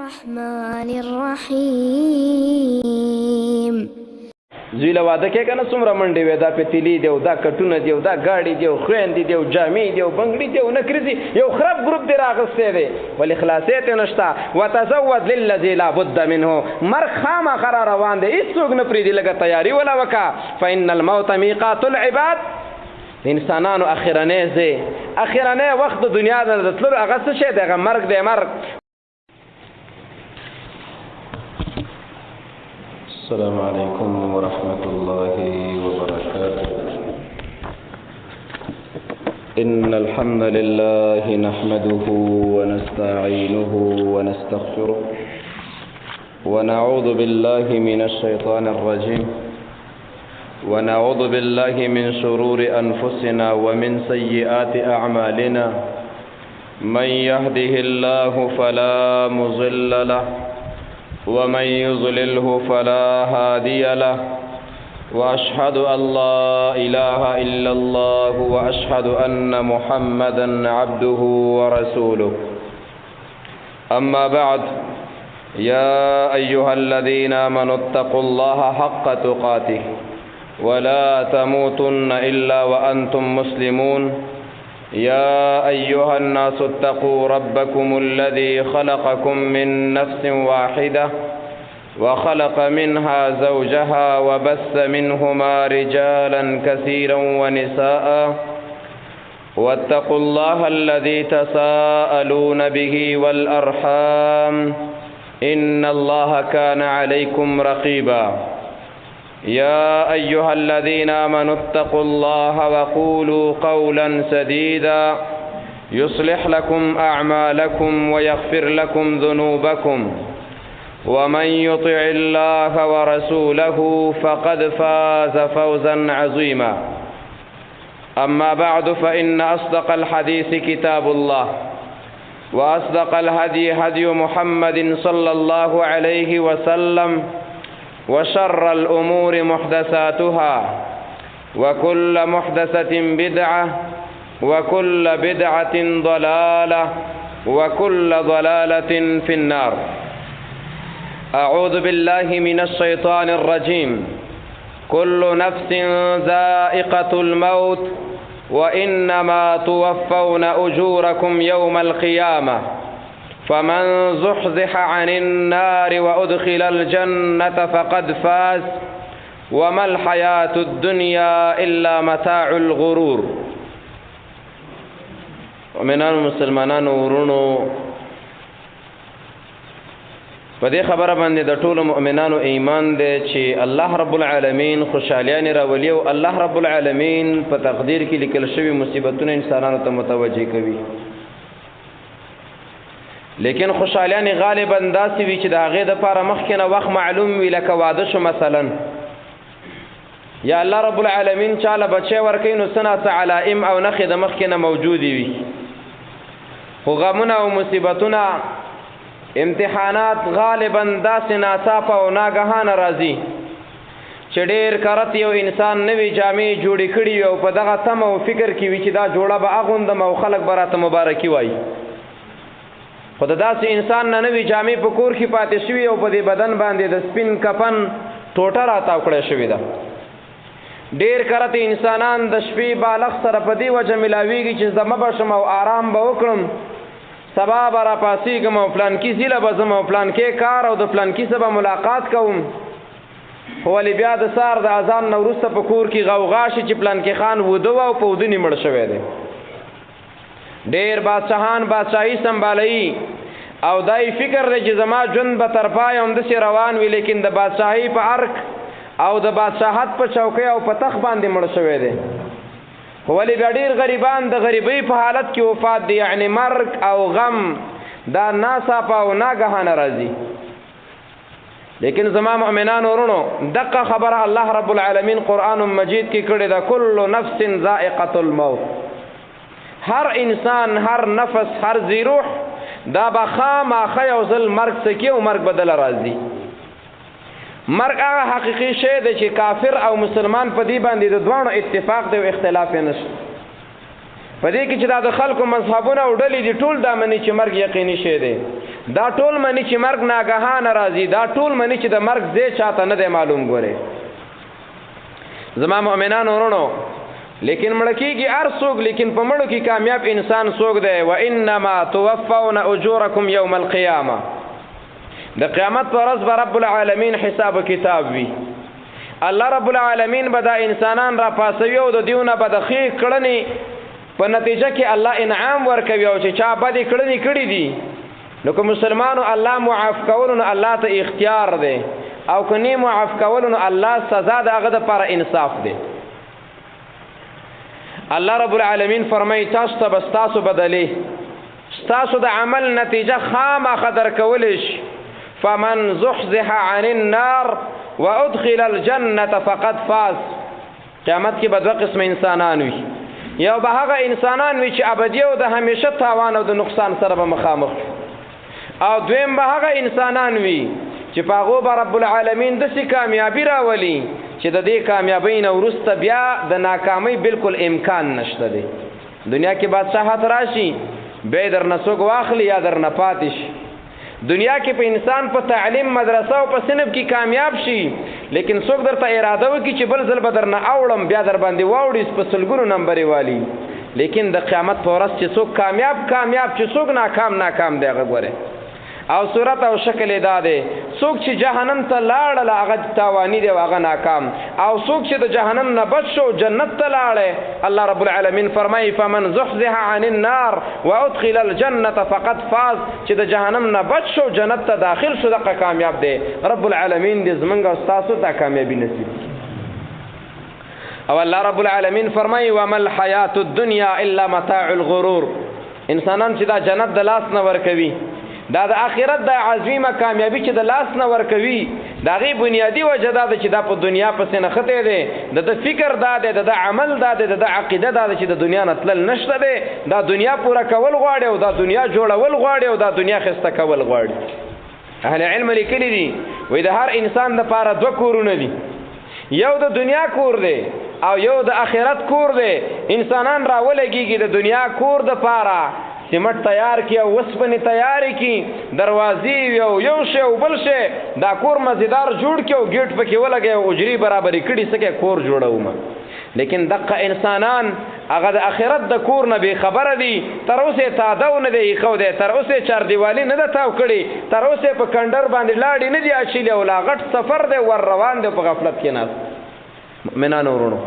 الرحمن الرحيم. زویله واده کې کنه څومره منډې وې دا پتیلی دی او دا کټونه دی او دا گاډي دی او خويندې دی او جامې دی او بنگړي دی او نکرزي یو خراب ګروپ دی راغسته دی ولې خلاصې ته نشتا وتزود للذي لا بد منه مرخ خامہ قرار روان دی هیڅوک نه پریدي لګه تیاری ولا وکا فإن الموت ميقات العباد انسانانو اخرنه وخت دنیا د تلو هغه څه شي دغه مرګ دی مرګ. السلام عليكم ورحمة الله وبركاته. إن الحمد لله نحمده ونستعينه ونستغفره ونعوذ بالله من الشيطان الرجيم ونعوذ بالله من شرور أنفسنا ومن سيئات أعمالنا من يهده الله فلا مضل له ومن يضلله فلا هادي له وأشهد أن لا إله إلا الله وأشهد أن محمدا عبده ورسوله. أما بعد يا أيها الذين آمنوا اتقوا الله حق تقاته ولا تموتن إلا وأنتم مسلمون. يا أيها الناس اتقوا ربكم الذي خلقكم من نفس واحدة وخلق منها زوجها وبث منهما رجالا كثيرا ونساء واتقوا الله الذي تساءلون به والأرحام إن الله كان عليكم رقيبا. يا أيها الذين آمنوا اتقوا الله وقولوا قولا سديدا يصلح لكم أعمالكم ويغفر لكم ذنوبكم ومن يطع الله ورسوله فقد فاز فوزا عظيما. أما بعد فإن أصدق الحديث كتاب الله وأصدق الهدي هدي محمد صلى الله عليه وسلم وشر الأمور محدثاتها وكل محدثة بدعة وكل بدعة ضلالة وكل ضلالة في النار. أعوذ بالله من الشيطان الرجيم. كل نفس ذائقة الموت وإنما توفون أجوركم يوم القيامة فمن زحزح عن النار وأدخل الجنة فقد فاز وما الحياة الدنيا إلا متاع الغرور. ومنان مسلمانان ورونو پدې خبره باندې د ټولو مؤمنانو ایمان دی چې الله رب العالمین خوشالیان راولي او الله رب العالمین په تقدیر کې لیکل شوی مصیبتونه انسانانو ته متوجه کوي. لیکن خوشالیان غالبا داسې وي چې د هغې دپاره مخکې نه وخت معلوم وي لکه واده شو مثلا یا الله رب العالمین چاله بچی ورکوي نو څه ناڅه علائم او نښې د مخکې نه موجودې وي خو غمونه او مصیبتونه امتحانات غالبا داسې ناڅاپه او ناګهانه راځي چې ډېر کرت یو انسان نوې جامې جوړې کړي وي او په دغه تمه او فکر کې وي چې دا جوړه به اغوندم او خلک به راته مبارکي وایي خو د داسې انسان نه نوې جامې په کور کې پاتې شوي او په دې بدن باندې د سپین کفن ټوټه راتاو کړی شوې ده. ډېر کرت انسانان د شپې بالغ سره په دې وجه ملاویږي چې زه مه بشم او آرام به وکړم سبا به راپاڅېږم او پلانکي ځیله به ځم او پلانکې کار او د پلانکي سره به ملاقات کوم خو ولې بیا د سهار د اذان نه وروسته په کور کې غوغا شي چې پلانکي خان وده و او په ودونې مړ شوی دی. ډېر بادشاهان بادشاهي سنبالوي او دای فکر دی چې زما ژوند به تر پایه همداسې روان وي لیکن د بادشاهي په ارک او د بادشاهت په چوکۍ او په تخت باندې مړ شوی دی خو ولې بیا ډېر غریبان د غریبۍ په حالت کې وفات دی یعنی مرګ او غم دا ناڅاپه او ناګهانه راځي. لیکن زما مؤمنان ورونو دقه خبره الله رب العالمین قرآن مجید کې کړې ده کل نفس ذائقة الموت. هر انسان هر نفس هر ذی روح دا به خامخا یو ځل مرګ څکي او مرګ بدله راځي. مرګ هغه حقیقي شی دی چې کافر او مسلمان په دې باندې د دواړو اتفاق دی او اختلاف یې نشته. په دې کې چې دا د خلکو مذهبونه او ډلې دي ټول دا مني چې مرګ یقیني شی دی دا ټول منی چې مرګ ناګهانه راځي، دا ټول منی چې د مرګ ځای چاته نه دی معلوم. ګوره زما مؤمنانو ورونو، لیکن مړه کېږي هر څوک، لیکن په مړو کې کامیاب انسان څوک دی؟ وانما توفون اجورکم یوم القیامه. د قیامت پر ورځ به رب العالمین حساب و کتاب وي. الله رب العالمین به دا انسانان را پاسوي او د دیونه به د ښې کړنې په نتیجه کې الله انعام ورکوي، او چې چا بدې کړنې کړي دي نو که مسلمانو الله معاف کولو نو الله ته اختیار دی، او که نه معاف کولو نو الله سزا د هغه دپاره انصاف دی. الله رب العالمین فرمایي تاسو ته به ستاسو بدلې ستاسو د عمل نتیجه خامخا درکولی شي. فمن زحزح عن النار وادخل الجنة فقد فاز. قیامت کې به دوه قسم انسانان وي. یو به هغه انسانان وي چې ابدي او د همیشه تاوان او د نقصان سره به مخامخ، او دویم به هغه انسانان وي چې په هغو به رب العالمین داسې کامیابي راولي چې د دې کامیابۍ نه وروسته بیا د ناکامۍ بالکل امکان نشته دی. دنیا کې بادشاهت راشي، بیا یې درنه څوک واخلي یا درنه پاتې شي. دنیا کې په انسان په تعلیم، مدرسه او په صنف کې کامیاب شي، لیکن څوک درته اراده وکړي چې بل ځل به درنه اوړم، بیا در باندې واوړي په سلګونو نمبرې والي. لیکن د قیامت په ورځ چې څوک کامیاب چې څوک ناکام دی، هغه ګوره. او صورت او شکل دا دی، څوک چې جهنم ته لاړل هغه تاوانی دی او هغه ناکام، او څوک چې د جهنم نه بچ شو جنت ته لاړی. الله رب العالمین فرمایي فمن زحزح عن النار وادخل الجنة فقد فاز. چې د جهنم نه بچ شو جنت ته داخل شو دغه کامیاب دی. رب العالمین دې زمونږ او ستاسو ته کامیابي نصیب کړي. او الله رب العالمین فرمایي وما الحیاة الدنیا الا متاع الغرور. انسانان چې دا جنت د لاس نه ورکوي، دا د آخرت د عظیمه کامیابی چې د لاس نه ورکوي، دا غي بنیادی وجه دا چې دا په دنیا پسې نه خته دی، د فکر دا دی، د عمل دا دی، د عقیده دا دی چې د دنیا نه تلل نشته دی. دا دنیا پوره کول غواړي او دا دنیا جوړول غواړي او دا دنیا خسته کول غواړي. اهل علم لیکلي دي وایي د هر انسان دپاره دوه کورونه دي، یو د دنیا کور دی او یو د آخرت کور دی. انسانان راولګيږي د دنیا کور دپاره سیمټ تیار کی او وسپنې تیار کی، دروازې یو شی او بل شی، دا کور مزیدار جوړ کی او گیټ پکې ولګي او اجری برابرې کړي سکه کور جوړوم. لیکن دغه انسانان هغه د آخرت د کور نه بې خبره دي، تر اوسه تادو نه دی خو دی، تر اوسه چار دیوالی نه ده تاو کړي، تر اوسه په کندر باندې لاړې نه دی اچولي او لا غټ سفر دی ور روان دی په غفلت کې ناست. مؤمنانو ورونو،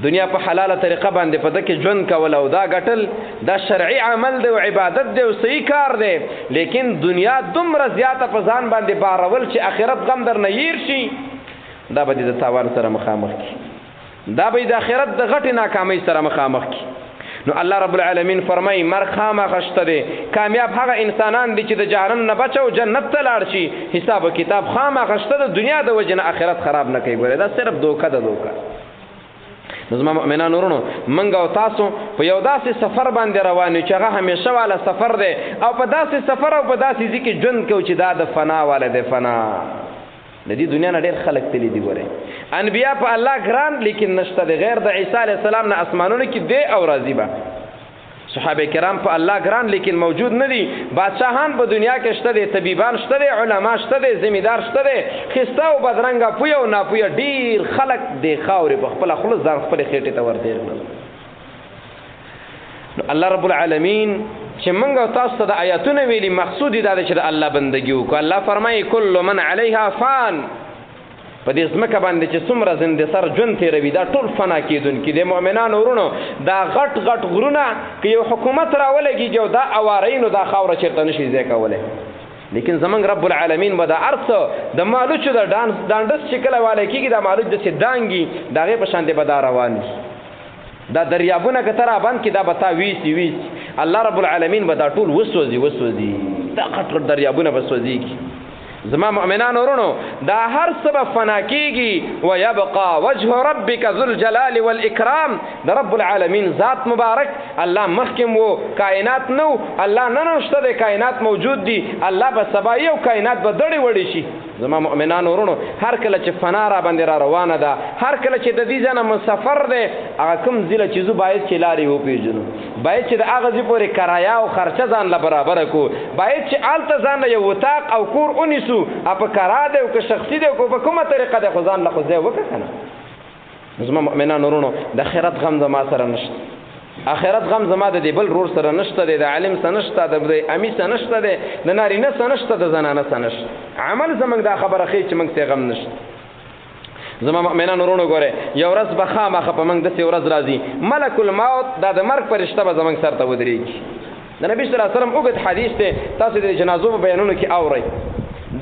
دنیا په حلاله طریقه باندې په دکې ژوند کول او دا ګټل دا شرعي عمل دی او عبادت دی او صحیح کار دی، لیکن دنیا دومره زیاته په ځان باندې بارول چې آخرت غم در نه هیر شي، دا به د تاوان سره مخامخ کی، دا به د آخرت د غټې ناکامۍ سره مخامخ کی. نو الله رب العالمین فرمایي مرګ خامخا شته دی. کامیاب هغه انسانان دي چې د جهنم نه بچو جنت ته لاړ شي. حساب و کتاب خامخا شته د دنیا د وجې نه آخرت خراب نه کوي. ګوره دا صرف دوکه ده، دوکه. نو زما مؤمنانو ورونو، منګ او تاسو په یو داسې سفر باندې روان یو چې هغه همیشه والا سفر دی، او په داسې سفر او په داسې ځای کې ژوند کوو چې دا د فنا والا دی. فنا د دې دنیا نه ډېر خلک تللي دي. ګورئ انبیا په الله ګران لیکن نشته دی، غیر د عیسی علیه السلام نه اسمانونو کې دی او راځي به. صحابه کرام په الله ګران لیکن موجود نه دي. بادشاهان په دنیا کې شته دي، طبيبان شته دي، علما شته دي، زمیدار شته دي، خسته او بدرنګه پوی او ناپوی ډیر خلک دی خاورې په خپل خلص ځان خپل خېټې ته ورتیر کړل. الله رب العالمین چې موږ او تاسو ته د آیاتونه ویلي مقصود دا دی چې د الله بندګي وکړو. الله فرمایي کل من علیها فان، په دې ځمکه باندې چې څومره زنده سر ژوند تېروي دا ټول فنا کېدونکي دي. مؤمنانو ورونو، دا غټ غټ غرونه که یو حکومت راولګېږي او دا اوارۍ نو دا خاوره چېرته نشي ځای کولی، لیکن زمونږ رب العالمین به دا ارڅ د مالوچو د ډانډس چې کله والی کېږي دا مالوچ داسې دانګي د هغې په شانتې به دا روان وي. دا دریابونه که ته رابند کړي دا به تا ویسي. الله رب العالمین به دا ټول وسوځي، دا غټ غټ دریابونه به سوځېږي. زما مؤمنان ورونو، دا هر سبب فنا کیږي. ويبقى وجه ربك ذو الجلال والاکرام، د رب العالمین ذات مبارک الله مخکم وو، کائنات نو، الله نن شته د کائنات موجود دي. الله به سبا یو کائنات به دړي وړي شي، زما مؤمنانو ورونو هر کله چې فنا را باندې را روانه ده، هر کله چې د دې ځنه مسافر دی، هغه کوم ځله چې زه باید چې لارې وپېژنو، باید چې د هغه ځای پورې کرایه او خرچه ځان له برابره کړو، باید چې هلته ځان له یو اتاق او کور ونیسو، په کرا دی او که شخصي دی او په کومه طریقه دی، خو ځان له خو ځای وکړه که نه. زما مؤمنانو ورونو د آخرت غم زما سره نشته، آخرت غم زما د دې بل رور سره نشته دی، د عالم سره نشته، د امي سره نشته دی، د نارینه سره نشته، د زنانه سره نشته. عمل زموږ دا خبره ښیي چې موږ ته غم نشته. زما مؤمنانو ورونو ګوره یو ورځ به خامخا په موږ داسې ورځ راځي ملک الموت دا د مرګ فرشته به زموږ سر ته ودرېږي. د نبي صلی الله علیه وسلم اوږد حدیث دی، تاسو د جنازو په بیانونو کې اورئ.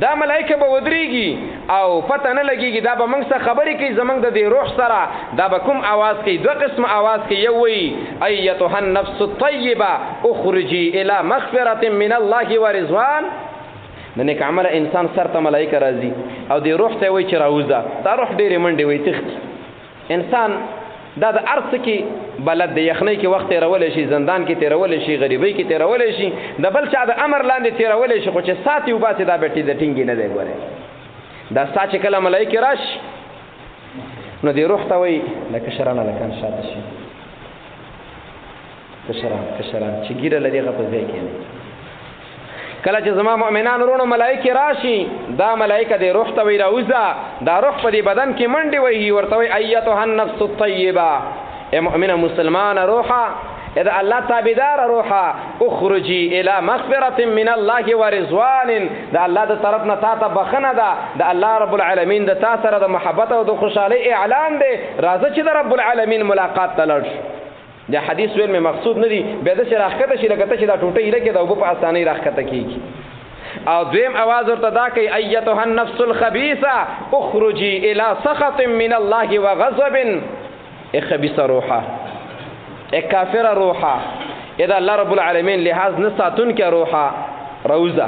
دا ملائکه به ودرېږي او پته نه لګېږي، دا به موږ سره خبرې کوي زموږ د دې روح سره. دا به کوم اواز کوي؟ دوه قسم اواز کوي. یو وایي ایتها النفس الطیبه اخرجي الی مغفرة من الله ورضوان. د نیک عمله انسان سر ته ملائکه راځي او د روح ته وایي چې راوځه. دا روح ډېرې منډې وایي تښتي. انسان دا د ارڅ کې بلد دی، یخنۍ کې وخت تېرولی شي، زندان کې تېرولی شي، غریبۍ کې تېرولی شي، د بل چا د امر لاندې تېرولی شي، خو چې سات یې وباسي دا به د ټینګې نه دی. ګورې دا سا چې کله ملایکې راشي نو دې روح ته وایي لکه شرانه لکان شاته شي، کشران چې ګیره لري هغه په ځای کښېني. کله چې زما مؤمنان ورونو ملایکې راشي، دا ملایکه دې روح ته وایي راوځه. دا روح په دې بدن کې منډې وهي، ورته وایي ایتها النفس الطیبه، ای مؤمنه مسلمانه روحه، اذا الله تابعدار روحه، اخرجي الى مغفرة من الله ورضوان. دا الله د طرف نه تا ته بخنه ده، د الله رب العالمین د تا سره د محبت او د خوشحالۍ اعلان دی. راځه چې د رب العالمین ملاقات ته لاړ شو. دا حدیث ویل مې مقصود نه دی، بیا داسې راښکته شي لکه ته چې دا ټوټه یې لګې د اوبه په اسانۍ راښکته کېږي. او دویم اواز ورته دا کوي ایتها النفس الخبیثه اخرجي الى سخط من الله وغضب. ای خبیثه روحه، ای کافره روحه، ای د الله رب العالمین لحاظ نه ساتونکې روحه، راوځه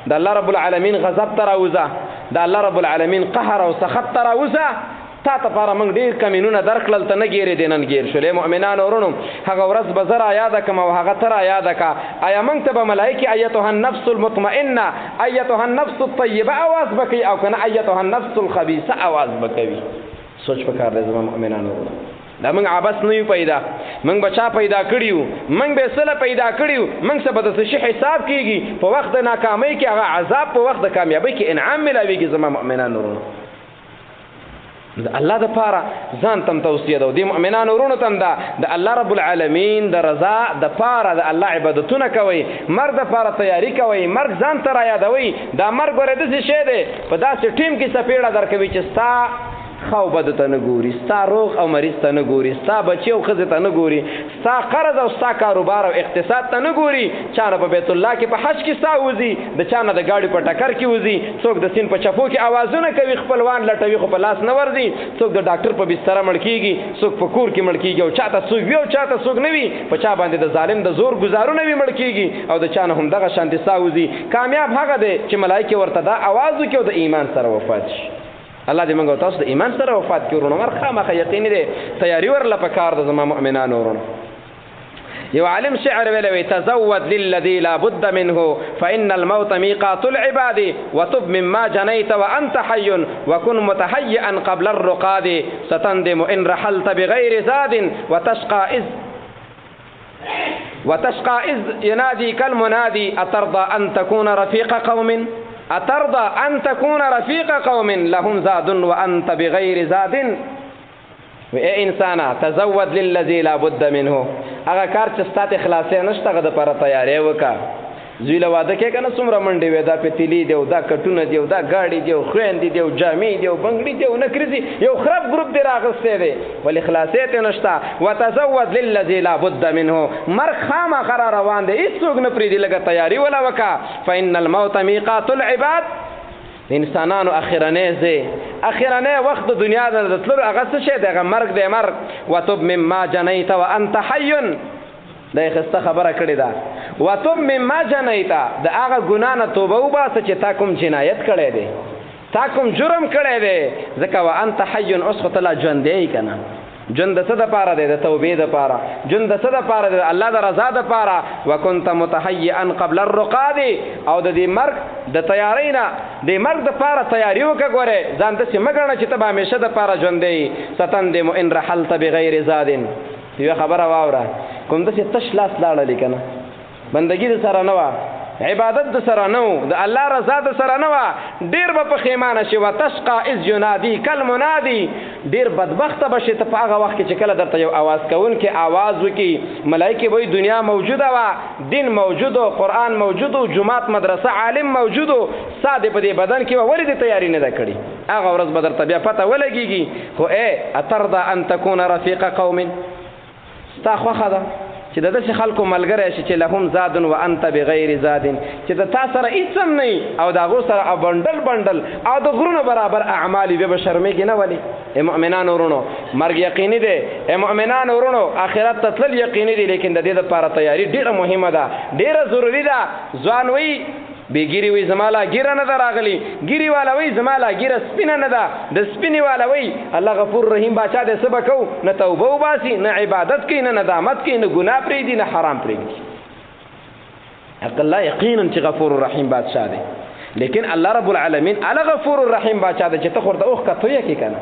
د الله رب العالمین غضب ته راوځه، د الله رب العالمین قهر او سخط ته راوځه. تا ته پاره موږ ډېر کمینونه درکړل، ته نه ګیرې دی نن ګیر شولې. مؤمنانو ورونو هغه ورځ به زه را یاده کړم او هغه ته را یاده کړه. آیا موږ ته به ملایکې ایتها النفس المطمئنه ایتها النفس الطیبه اواز به کوي او که نه ایتها النفس الخبیثه اواز به کوي؟ سوچ پکار دی زما مؤمنانو ورونو. دا موږ عبث نه یو پیدا، موږ به چا پیدا کړي وو، موږ به سله پیدا کړي وو، موږ څه به د څه شي حساب کېږي. په وخت د ناکامۍ کې هغه عذاب، په وخت د کامیابۍ کې انعام ملاویږي. زما مؤمنانو ورونو د الله د پاره ځان تم توصیه ده، د مؤمنانو ورونو تم ده د الله رب العالمین د رضا د پاره د الله عبادتونه کوي، مرګ د پاره تیاری کوي، مرګ ځان ته را یادوي. دا مرګ ورې داسې شی دی په داسې ټیم کې څپېړه درکوي چې ستا خو بد ته نه ګوري، ستا روغ او مریض ته نه ګوري، ستا بچی او ښځې ته نه ګوري، ستا قرض او ستا کاروبار او اقتصاد ته نه ګوري. چا نه په بیت الله کې په حج کې سا وځي، د چا نه د ګاډي په ټکر کې وځي، څوک د سیند په چپو کې اوازونه کوي، خپلوان لټوي خو په لاس نه ورځي، څوک د ډاکټر په بستره مړ کېږي، څوک په کور کې مړ کېږي، او چاته څوک وي او چاته څوک نه وي، په چا باندې د ظالم د زور ګزارونه وي مړ کېږي، او د چا نه هم دغه شانتې سا وځي. کامیاب هغه دی چې ملایکې ورته دا اواز وکړي او د ایمان سره وفات شي. الله دې موږ او تاسو د ایمان سره وفات کړو. ورونو مر خامخا یقیني دی تیاری ورله پکار ده زما مؤمنانو ورونو. یو عالم شعر ویلی تزود للذي لا بد منه فإن الموت ميقات العباد وتب مما جنيت وأنت حي وكن متهيئا قبل الرقاد ستندم إن رحلت بغير زاد وتشقى إذ يناديك المنادي أترضى أن تكون رفيق قوم لهم زاد وأنت بغير زاد. اے انسانا تزود للذي لا بد منه، هغه کار چې ستات اخلاصې نشته هغه د پاره تیاری وکړه. زوی له واده کې کنه څومره منډې وې، دا پتیلی دی او دا کټونه دی او دا گاډي دی او خويندې دی او جامې دی او بنگړي دی او نکرزي، یو خراب ګروپ دی راغسته دی ول اخلاصې ته نشته. وتزود للذي لا بد منه، مرګ خامخا روان دی، هیڅوک نه پریدي، لګه تیاری ولا وکړه. فإن الموت ميقات العباد، انسانانو اخرنه وخت د دنیا د تلو هغه څه شي دی، هغه مرګ دی. مرګ وتب مما جنيت وانت حي، دا خسته خبره کړې ده. وتب مما جنيت، د هغه ګناه نه توبه وباسه چې تا کوم جنایت کړی دی، تا کوم جرم کړی دی، ځکه وانت حي اوس خو ته لا ژوندی یې که نه، ژوند د څه دپاره دی؟ د توبې دپاره. ژوند د څه دپاره دی؟ د الله د رضا دپاره. وکنت متحیئا قبل الرقاد، او د دې مرګ د تیارۍ نه د مرګ دپاره تیاري وکړه. ګورې ځان داسې مه ګڼه چې ته به همیشه دپاره ژوندی. ستندم ان رحلت بغیر زاد. یوه خبره واوره، کوم داسې تش لاس لاړلې که نه، بندګي د سره نه وه، عبادت د سره نه و، د الله رضا د سره نه وه، ډېر به پښیمانه شي. وتشقى اذ ینادي کالمنادي، ډېر بدبخته به شي ته په هغه وخت کې چې کله درته یو اواز کوونکی آواز وکړي. ملایکې به دنیا موجوده وه، دین موجود و، قرآن موجود و، جومات مدرسه عالم موجود و، سا دې په دې بدن کې وه، ولې دې تیاري نه ده کړې؟ هغه ورځ به درته بیا پته ولګېږي. خو اترضى ان تكون رفیق قوم، ستا خوښه ده چې د داسې خلکو ملګری شي چې لهم زاد و انت بغیر زاد، چې د تا سره هېڅ هم نه او د هغو سره بنډل بنډل او د غرونو برابر اعمال وي، بیا به شرمېږي نه ولې؟ مؤمنانو ورونو مرګ یقیني دی. مؤمنانو ورونو آخرت ته تلل یقیني دی، لیکن د دې دپاره تیاري ډېره مهمه ده، ډېره ضروري ده. ځوان وایي بېګیري وایي زما لا ګیره نه ده راغلي، ګیري والا وایي زما لا ګیره سپینه نه ده، د سپینې والا وایي الله غفور رحیم باچا دی، څه به کوو؟ نه توبه وباسي، نه عبادت کوي، نه ندامت کوي، نه ګناه پرېږدي، نه حرام پرېږدي. حق الله یقینا چې غفور رحیم بادشاه دی، لیکن الله رب العالمین هغه غفور رحیم بادشاه دی چې ته خو ورته اوښ کتویه کې که نه،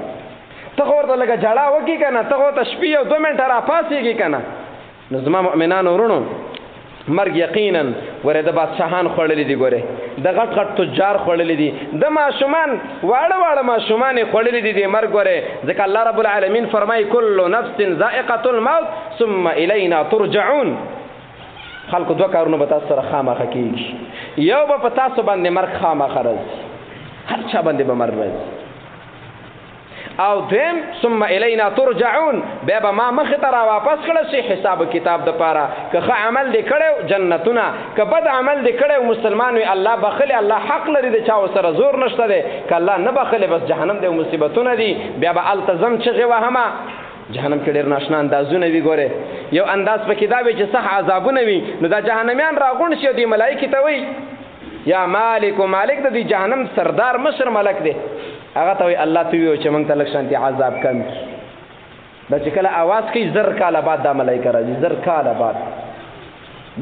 ته خو ورته لږه جړا وکړي که نه، ته خو ورته شپې یو 2 منټه راپاڅېږي که نه. نو زما مؤمنانو ورونو مرګ یقینا ورې د بادشاهان خوړلي دي، ګورې د غټ غټ تجار خوړلي دي، د ماشومان واړه واړه ماشومان یې خوړلي دي د مرګ. ګورې ځکه الله رب العالمین فرمایي کل نفس ذائقة الموت ثم الینا ترجعون. خلکو 2 کارونه به تاسو سره خامخا کېږي، یو به په تاسو باندې مرګ خامخا راځي، هر چا باندې به مرګ راځي، او دویم ثم الینا ترجعون، بیا به ما مخې ته را واپس کړه شي حساب و کتاب دپاره. که ښه عمل دې کړی جنتونه، که بد عمل دې کړی مسلمان وي الله بخلي، الله حق لري د چا ورسره زور نشته دی، که الله نه بخلي بس جهنم دی، مصیبتونه دي. بیا به هلته ځم چغې وهمه، جهنم کې ډېر ناشنا اندازونه وي. ګورې یو انداز پکې دا وي چې سخت عذابونه وي، نو دا جهنمیان راغونډ شي او دې ملایکې ته وایي یا مالک، و مالک د دې جهنم سردار مشر ملک دی، هغه ته وایي الله ته ویو چې موږ ته لږ شانتي عذاب کم کړي. دا چې کله اواز کوي 1000 کاله بعد دا ملایکه راځي، 1000 کاله بعد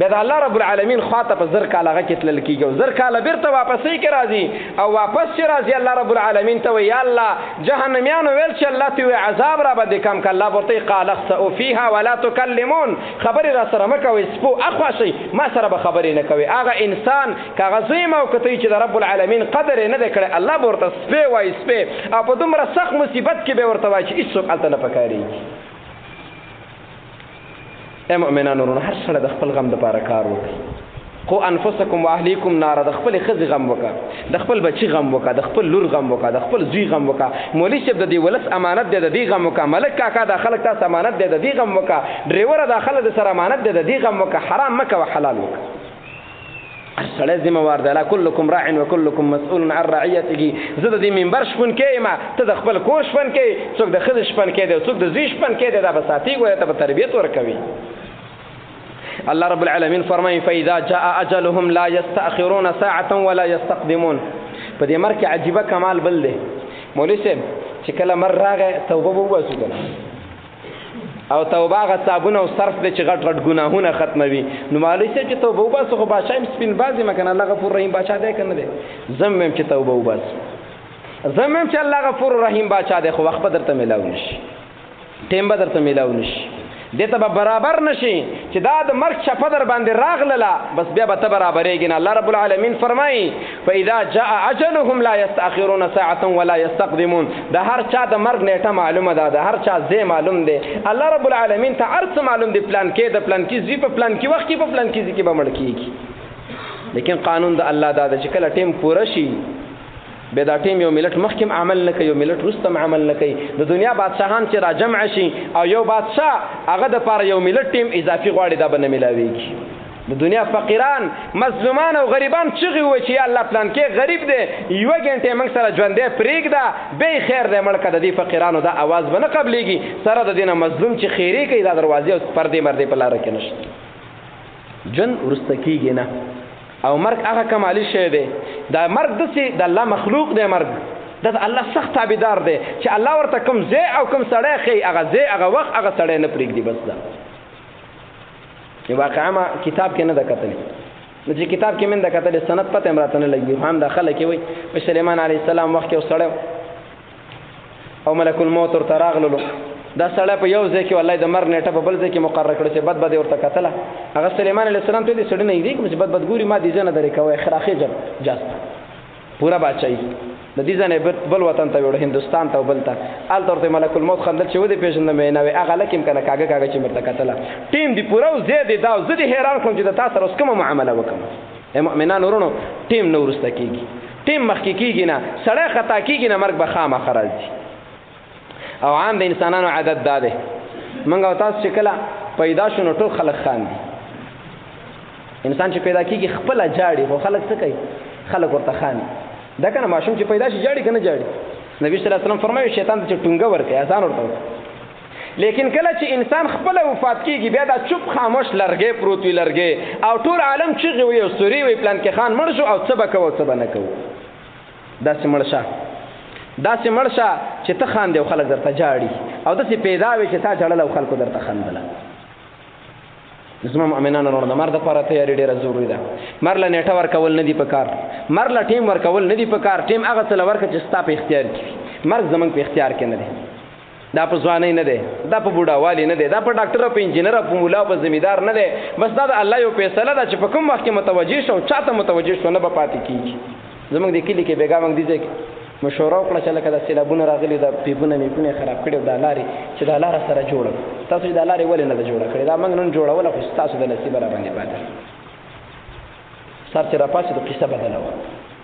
بیا د الله رب العالمین خواته په 1000 کاله هغه کې تلل کېږي، او 1000 کاله بېرته واپسۍ کې راځي، او واپس چې راځي الله رب العالمین ته وایي یا الله جهنمیانو ویل چې الله ته وایي عذاب را باندې کم که، الله ورته وایي قال اخسئوا فیها ولا تکلمون، خبرې را سره مه کوئ، سپو اخوا شئ، ما سره به خبرې نه کوئ. هغه انسان که هغه زویم او کته چې د رب العالمین قدر یې نه دی کړی، الله به ورته سپی وایي سپی، او په دومره سخت مصیبت کې به ورته وایي چې هېڅوک هلته نه پکارېږي. اے مؤمنانو ورونو هر سړی د خپل غم دپاره کار وکړي. قو انفسکم و اهلیکم ناره، د خپلې ښځې غم وکړه، د خپل بچي غم وکړه، د خپل لور غم وکړه، د خپل زوی غم وکړه. مولوي صاحب د دې ولس امانت دی، د دې غم وکړه. ملک کاکا دا خلک تاسو امانت دی، د دې غم وکړه. ډریوره دا خلک د سره امانت دی، د دې غم وکړه. حرام مه کوه، حلال وکړه. هر سړی ذمه وار دی. الا کلکم راع و کلکم مسئول عن رعیته. زه د دې منبر شپون کې یم، ته د خپل کور شپون کې، څوک د ښځې شپون کې دی، څوک د زوی شپون کې دی، دا به ساتي، ګوره ته به تربیت ورکوي. الله رب العالمین فرمایي فاذا جاء اجلهم لا يستأخرون ساعة ولا يستقدمون. په دې مرګ کې عجیبه کمال بل دی. مولوي صاحب چې کله مر راغی توبه به وباسو کنه، او توبه هغه صابون او صرف دی چې غټ غټ ګناهونه ختموي. نو مولوي صاحب چې توبه وباسو خو بادشاه هم سپین باز یم کنه، الله غفور رحیم بادشاه دی کنه دی، زم هم چې توبه وباسو، زم هم چې الله غفور رحیم بادشاه دی، خو وخت به درته میلاو نشي، ټیم به درته میلاو نشي، دې ته به برابر نشي چې دا د مرګ چپه در باندې راغلله، بس بیا به ته برابرېږي نه. الله رب العالمین فرمایي فاذا جاء اجلهم لا يستأخرون ساعة ولا يستقدمون. د هر چا د مرګ نیټه معلومه ده، د هر چا ځای معلوم دی. الله رب العالمین ته هر څه معلوم دی، پلان کې د پلان کې زی په پلان کې وخت کې په پلان کې زی کې به مړ کېږي. لیکن قانون د الله دا ده چې کله ټیم پوره شي به دا ټیم یو ملت مخکم عمل نه کوي، یو ملت رستم عمل نه کوي. د دنیا بادشاهان چې را جمع شي او یو بادشاه هغه د پاره یو ملت ټیم اضافي غواړي، دا به نه ملاویږي. د دنیا فقیران مظلومان او غریبان چغې وایي چې یا الله پلان کې غریب دی، یوه ګنټې موږ سره ژوندی پرېږده، بې خیر دی مړ که. د دې فقیرانو دا اواز به نه قبلېږي، سره د دې نه مظلوم چې خیرې کوي دا دروازې او پردې مردې په لاره کې نشته. ژوند وروسته کېږي نه، او مرګ هغه کمالي شی دی. دا مرګ داسې د الله مخلوق دی، مرګ دا الله سخت تابعدار دی چې الله ورته کوم ځای او کوم سړی ښیي هغه ځای هغه وخت هغه سړی نه پرېږدي. بس دا واقعا ما کتاب کې نه ده کتلې، نو چې کتاب کې من ده کتلې سند پته هم راته نه لګي. هم دا خلک وایي په سلیمان علیه السلام وخت کې یو سړی او ملک الموت ورته راغللو، دا سړی په یو ځای کې والله د مرګ نیټه په بل ځای کې مقرر کړه چې بد بد ورته کتله. هغه سلیمان علیه السلام ته دې سړی نه یې چې بد بد ګوري ما دې ځنه درې کوي خراخي جاست پورا بادشاہي د دې ځنه بل وطن ته وړ هندستان ته بل ته آل ترته ملک الموت خندل چې و دې پیژندم نه وي هغه لکه کنه کاګه چې مرته کتله ټیم دی پورا زه دې دا زه دې حیران کوم چې تاسو سره کومه معامله وکم. مؤمنان ورونو ټیم نو ورسته کیږي، ټیم مخکې کیږي نه، سړی خطا کیږي نه، مرګ به خامخا راځي. او عام د انسانانو عادت دا دی منګ او تاسو چې کله پیدا شو نو ټول خلک خاندي. انسان چې پیدا کیږي خپل جاړي خو خلک څه کوي؟ خلک ورته خاندي. دا کنه ماشوم چې پیدا شي جاړي کنه جاړي. نبی صلی الله علیه وسلم فرمایي شیطان ته چې ټونګه ورکړي آسان ورته، لیکن کله چې انسان خپل وفات کیږي بیا دا چوپ خاموش لرګي پروت وي لرګي او ټول عالم چغي وي او سوري وي پلان کې خان مړ شو او څه به کوو څه به نه کوو. داسې مړ شه داسې مړ شه چې ته خاندې او خلک درته جاړي، او داسې پیدا وي چې تا جړل او خلکو درته خندله. زما مؤمنانو ورونو د مرګ لپاره تیاری ډېره ضروري ده. مرګ له نیټه ورکول نه دي په کار، مرګ له ټیم ورکول نه دي په کار. ټیم هغه څه له ورکړه چې ستا په اختیار کې وي. مرګ زموږ په اختیار کې نه دی، دا په ځوانۍ نه دی، دا په بوډاوالي نه دی، دا په ډاکټر او په انجینر او په مولا او په زمیندار نه دی. بس دا د الله یو فیصله ده چې په کوم وخت کې متوجه شو چاته متوجه شو نه به پاتې کېږي. زموږ د کلي کې بیګا موږ دي ځای کې مشوره وکړه چې لکه د سیلابونه راغلي د پیپونه میپونه خراب کړي دا لارې چې دا لاره سره جوړه تاسو دا لارې ولې نه ده جوړه کړې؟ دا موږ نن جوړوله خو ستاسو د نصیب را باندې پاتې سر چې راپاسې د قصه بدله وه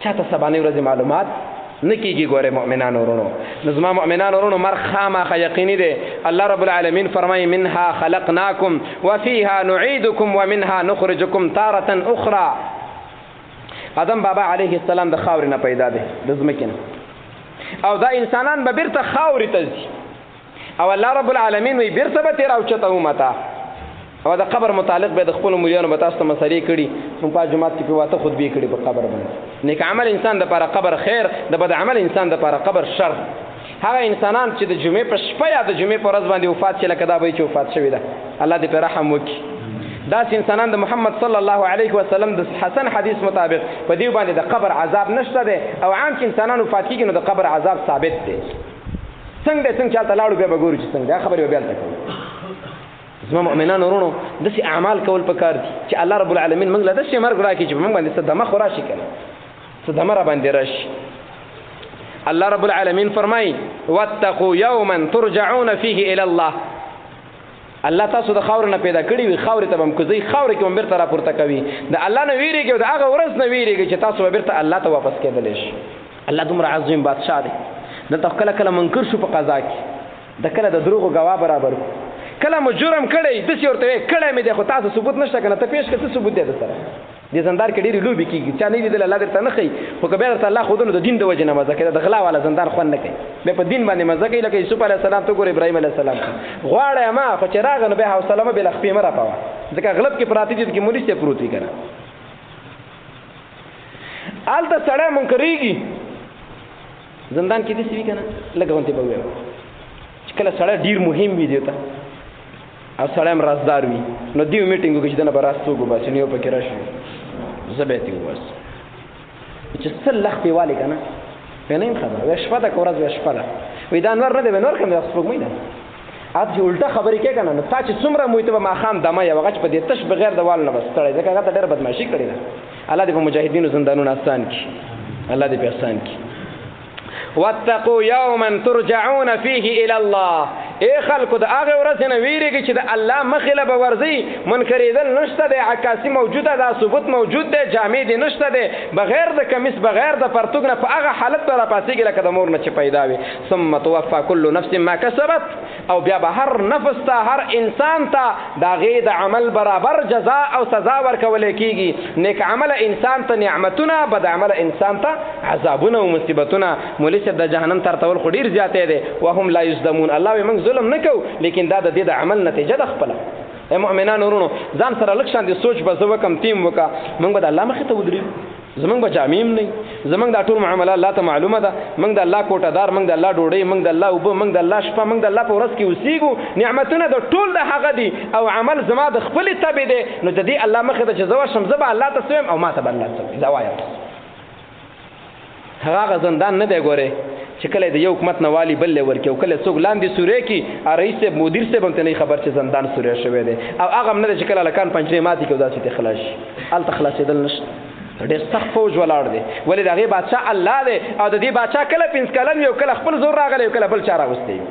چاته سبانۍ ورځې معلومات نه کېږي. ګورې مؤمنانو ورونو نو زما مؤمنانو ورونو مرګ خامخا یقیني دی. الله رب العالمین فرمایي منها خلقناکم وفیها نعیدکم ومنها نخرجکم تارة اخرى. آدم بابا علیه السلام د خاورې نه پیدا دی د ځمکې نه، او دا انسانان به بیرته خاورې ته ځي، او الله رب العالمین وی بیرته به تیر اوچته ومته. او د قبر متعلق به د خپل مليانو به تاسو ته مسلې کړي، موږ په جمعات کې په واته خطبې کړي په قبر باندې. نیک عمل انسان د لپاره قبر خیر، د بد عمل انسان د لپاره قبر شر. هغه انسانان چې د جمعې په شپه یا د جمعې په ورځ باندې وفات شي لکه دا به چې وفات شوي ده الله دې په رحم وکړي. داسې انسانان د محمد صلی الله علیه وسلم د حسن حدیث مطابق په دې باندې د قبر عذاب نشته دی، او عام چې انسانان وفات کیږي نو د قبر عذاب ثابت دی. څنګه چالت لاړو بیا به ګورو چې څنګه دا خبرې به بیا کوو. زما مؤمنان ورونو داسې اعمال کول پکار دي چې الله رب العالمین موږ له داسې مرګ راکړي چې موږ باندې صدمه خو راشي کنه صدمه را باندې راشي. الله رب العالمین فرمایي واتقوا یوما ترجعون فيه الى الله. الله تاسو د خاور نه پیدا کړی وي، خاور ته هم کوزي، خاور کې هم بیرته راپورته کوي. د الله نه ویریږي او د هغه ورځ نه ویریږي چې تاسو به بیرته الله ته واپس کېدلی شي. الله دومره عظیم بادشاه دی. دلته کله کله منکر شو په قضا کې، د کله د دروغو ګواه برابر کو، کله مو جرم کړی داسې ورته وایي کړی مې دی خو تاسو ثبوت نشته که نه ته پیش کړه څه ثبوت دی در سره؟ دې زندان کې ډېرې لوبې کېږي، چا نه لیدل الله درته نه ښیي، خو که بیا درته الله ښودلو د دین د وجې نه مزه کوي. د غلا والا زندان خوند نه کوي، بیا په دین باندې مزه کوي. لکه یوسف علیه السلام ته ګوره ابراهیم علیه السلام ته غواړی ما خو چې راغی نو بیا حوصله مه بېله خپې مه راپوه، ځکه غلب کې پراته دي کې مولي صاحب پروت وي که نه. هلته سړی منکرېږي زندان کې داسې وي که نه لږه غوندې به ووایم چې کله سړی ډېر مهم وي دې ته او سړی هم رازدار وي نو دیو میټینګ وکړي چې دنه به راز څوک وباسي نو یو پکې راشي زه به یې ترې وباسم چې څه لښتې والې که نه بیا نه یم خبره وایي شپه ده که ورځ وایي شپه ده وایي دا انور نه دی انور کوم دا سپوږمۍ ده. هغه چې الټه خبرې کوې که نه نو تا چې څومره موی ته به ماښام دمه یې هغه چې په دې تش بغیر د وال نه به ستړی ځکه هغه ته ډېره بدماشي کړې ده. الله دې په مجاهدینو زندانونه اسان کړي، الله دې پې اسان کړي. واتقوا یوما ترجعون فيه الى الله. ای خلکو د هغې ورځې نه ویرېږي چې د الله مخې له به ورځئ، منکرېدل نشته دی، عکاسي موجوده ده، ثبوت موجود دی، جامې دې نشته دی، بغیر د کمیس بغیر د پرتوګ نه په هغه حالت به راپاڅېږي لکه د مور نه چې پیدا وي. ثم توفى كل نفس ما کسبت. او بیا به هر نفس ته هر انسان ته د هغې د عمل برابر جزا او سزا ورکولی کېږي. نیک عمله انسان ته نعمتونه، بد عمله انسان ته عذابونه او مصیبتونه. مولي صاحب د جهنم ترتول خو ډېر زیاتی دی. وهم لا یظلمون. الله وایي موږ ظلم نه کوو، لیکن دا د دې د عمل نتیجه ده خپله. ای مؤمنانو ورونو ځان سره لږ شان دې سوچ به زه وکړم تیم وکړه موږ به د الله مخې ته ودرېږو، زموږ به جامې هم نه زمونږ دا ټول معامله الله ته معلومه ده. موږ د الله کوټه دار، موږ د الله ډوډۍ، موږ د الله اوبه، موږ د الله شپه، موږ د الله په ورځ کې اوسېږو. نعمتونه د ټول د هغه دي او عمل زما د خپلې تبې دی. نو د دې الله مخې ته چې زه ورشم زه به الله ته څه او ما ته به الله څه وایي. زه وایم هغه زندان نه دی ګورې چې کله د یو حکومت نه والي بل ورکي او کله څوک لاندې سورې کې رئیس صاحب مدیر صاحب هم ته نه خبر چې زندان سورې شوی دی او هغه هم نه دی چې کله لکان پنجرې ماتې کړي او داسې ته خلاص شي. هلته خلاصېدل نشته. ډېر سخت فوج ولاړ دی. ولې د هغې بادشاه الله دی او د دې بادشاه کله پنځه کلن وي او کله خپل زور راغلی او کله بل چا راوستی وي.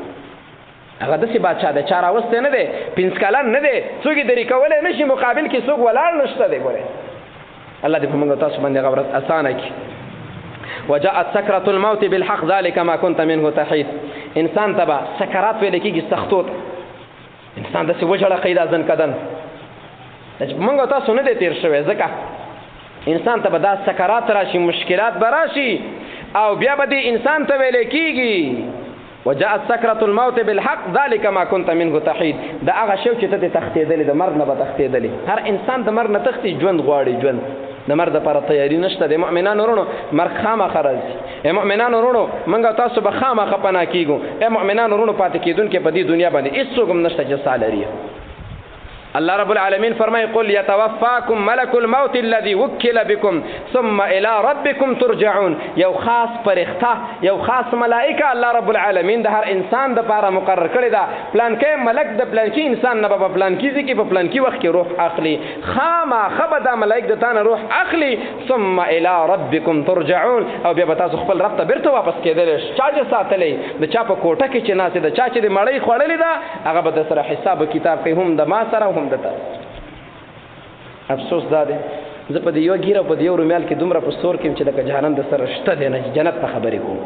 هغه داسې بادشاه دی چا راوستی نه دی، پنځه کلن نه دی، څوک یې درې کولی نه شي، مقابل کې څوک ولاړ نشته دی. ګورې الله دې په موږ تاسو باندې هغه ورځ اسانه کړي. وجاءت سكرة الموت بالحق ذلك ما كنت منه تحيد. انسان تبا سکرات ویل کېږي سختوت. انسان داسې وژړه قیدا ځن کدن موږ تاسو نه دی تیر شوی ځکه انسان ته به دا سکرات راشي، مشکلات به راشي او بیا به دې انسان ته ویل کېږي وجاءت سكرة الموت بالحق ذلك ما كنت منه تحيد. دا هغه شی چې ته تښتېدلې د مرګ نه به تښتېدلې. هر انسان د مرګ نه تښتي، ژوند غواړي. ژوند د مرګ دپاره تیاري نشته. د مؤمنانو وروڼو مرګ خامخا راځي. ای مؤمنانو وروڼو موږ تاسو به خامخا پناه کېږو. ای مؤمنانو وروڼو پاتې کېدونکي په دې دنیا باندې هېڅوک هم نشته چې ساه لري. الله رب العالمین فرمای قل یتوفاکم ملک الموت الذي وکل بكم ثم الى ربكم ترجعون. یو خاص فرښتہ، یو خاص ملائکه الله رب العالمین د هر انسان د پاره مقرر کړی دا. پلانکی ملک د پلانکی انسان نه په پلانکی ځکه په پلانکی وخت کې روح اخلي. خامخا به دا ملائک د تانه روح اخلي. ثم الى ربكم ترجعون. او بیا به تاسو خپل رب ته بیرته واپس کېدلی شئ. چا چې ساتلی د چا په کوټه کې چې ناستې ده، چا چې د مړۍ خوړلې ده، هغه به د سره حساب کتاب کوي، هم د ما سره هم د تا. افسوس دا دی زه په دې یو ګیره په دې یو رومیال کې دومره په سور کې چې لکه جهنم د سره شته دی نه جنت ته خبرې کوم.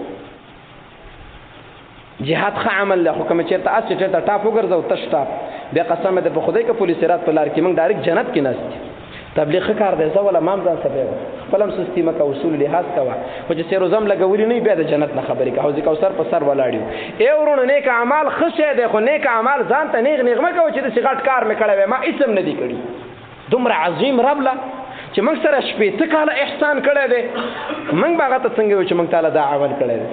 جهاد ښه عمل دی خو کوم چېرته اس چې چېرته ټاپ وګرځو تش ټاپ بیا قسم دې په خدای که پولیس رات په لار کې موږ ډایرکټ جنت کې ناست. تبلیغ ښه کار دی. زه ولا مام ځان سبب خپل هم سستی مکه اصول لحاظ کوه خو چې سیر وزم لګولي نه بیا د جنت نه خبرې کوه. حوض کوثر په سر ولاړ یو. ای ورونو نیک اعمال ښه شی دی خو نیک اعمال ځان ته نیغ نیغ مه کوه چې داسې غټ کار مې کړی وی ما هېڅ هم نه دي کړي. دومره عظیم رب له چې موږ سره شپېته کاله احسان کړی دی، موږ به هغه ته څنګه وایو چې موږ تعالی دا عمل کړی دی.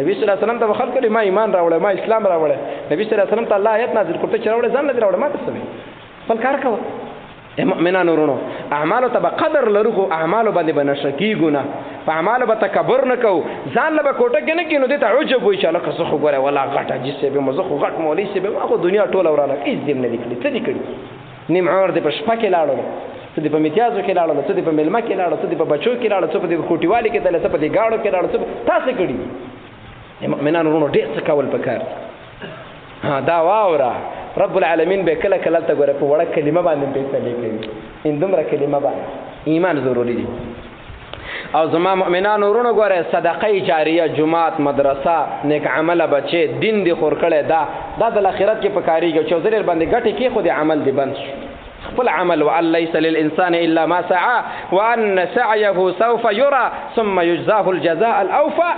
نبی صلی الله علیه وسلم ته به خلک ما ایمان راوړی، ما اسلام راوړی. نبی صلی الله علیه وسلم ته الله آیت نازل کړ ته چې راوړی ځان نه دې راوړی ما ته څه وایي. خپل کار کوه. مؤمنانو وروڼو اعمالو ته به قدر لرو خو اعمالو باندې به نشه کېږو نه. په اعمالو به تکبر نه کوو. ځان له به کوټه کې نه کښېنو دې ته عجب وایي چې هلکه زه خو ګوره ولا غټ حاجي صاحب یم، زه خو غټ مولوي صاحب یم، ما خو دنیا ټوله وراله هېڅ دې هم نه دي کړي. څه دي کړي؟ نیم عمر دې په شپه کې لاړلو، څه دې په امتیازو کې لاړلو، څه دې په میلمه کې لاړلو، څه دې په بچو کې لاړلو، څه په دې کوټیوالي کې تللی، څه په دې ګاړو کې لاړلو، څه تاسې کړي. مؤمنانو وروڼو ډېر څه کول پکار. دا واوره رب العالمین به کله کله ته ګوره په وړه کلمه باندې فیصلې کوي. ان دومره کلمه باندې ایمان ضروري دی. او زما مؤمنانو وروڼو ګوره صدقه جاریه، جماعت، مدرسه، نیک عمله بچې، دین دی خور کړی دا د آخرت کې پکارېږي. چې زر باندې ګټې کې خو د عمل دی بند شو. خپل عمل وان ليس للانسان الا ما سعى وان سعيه سوف يرى ثم يجزاه الجزاء الاوفى.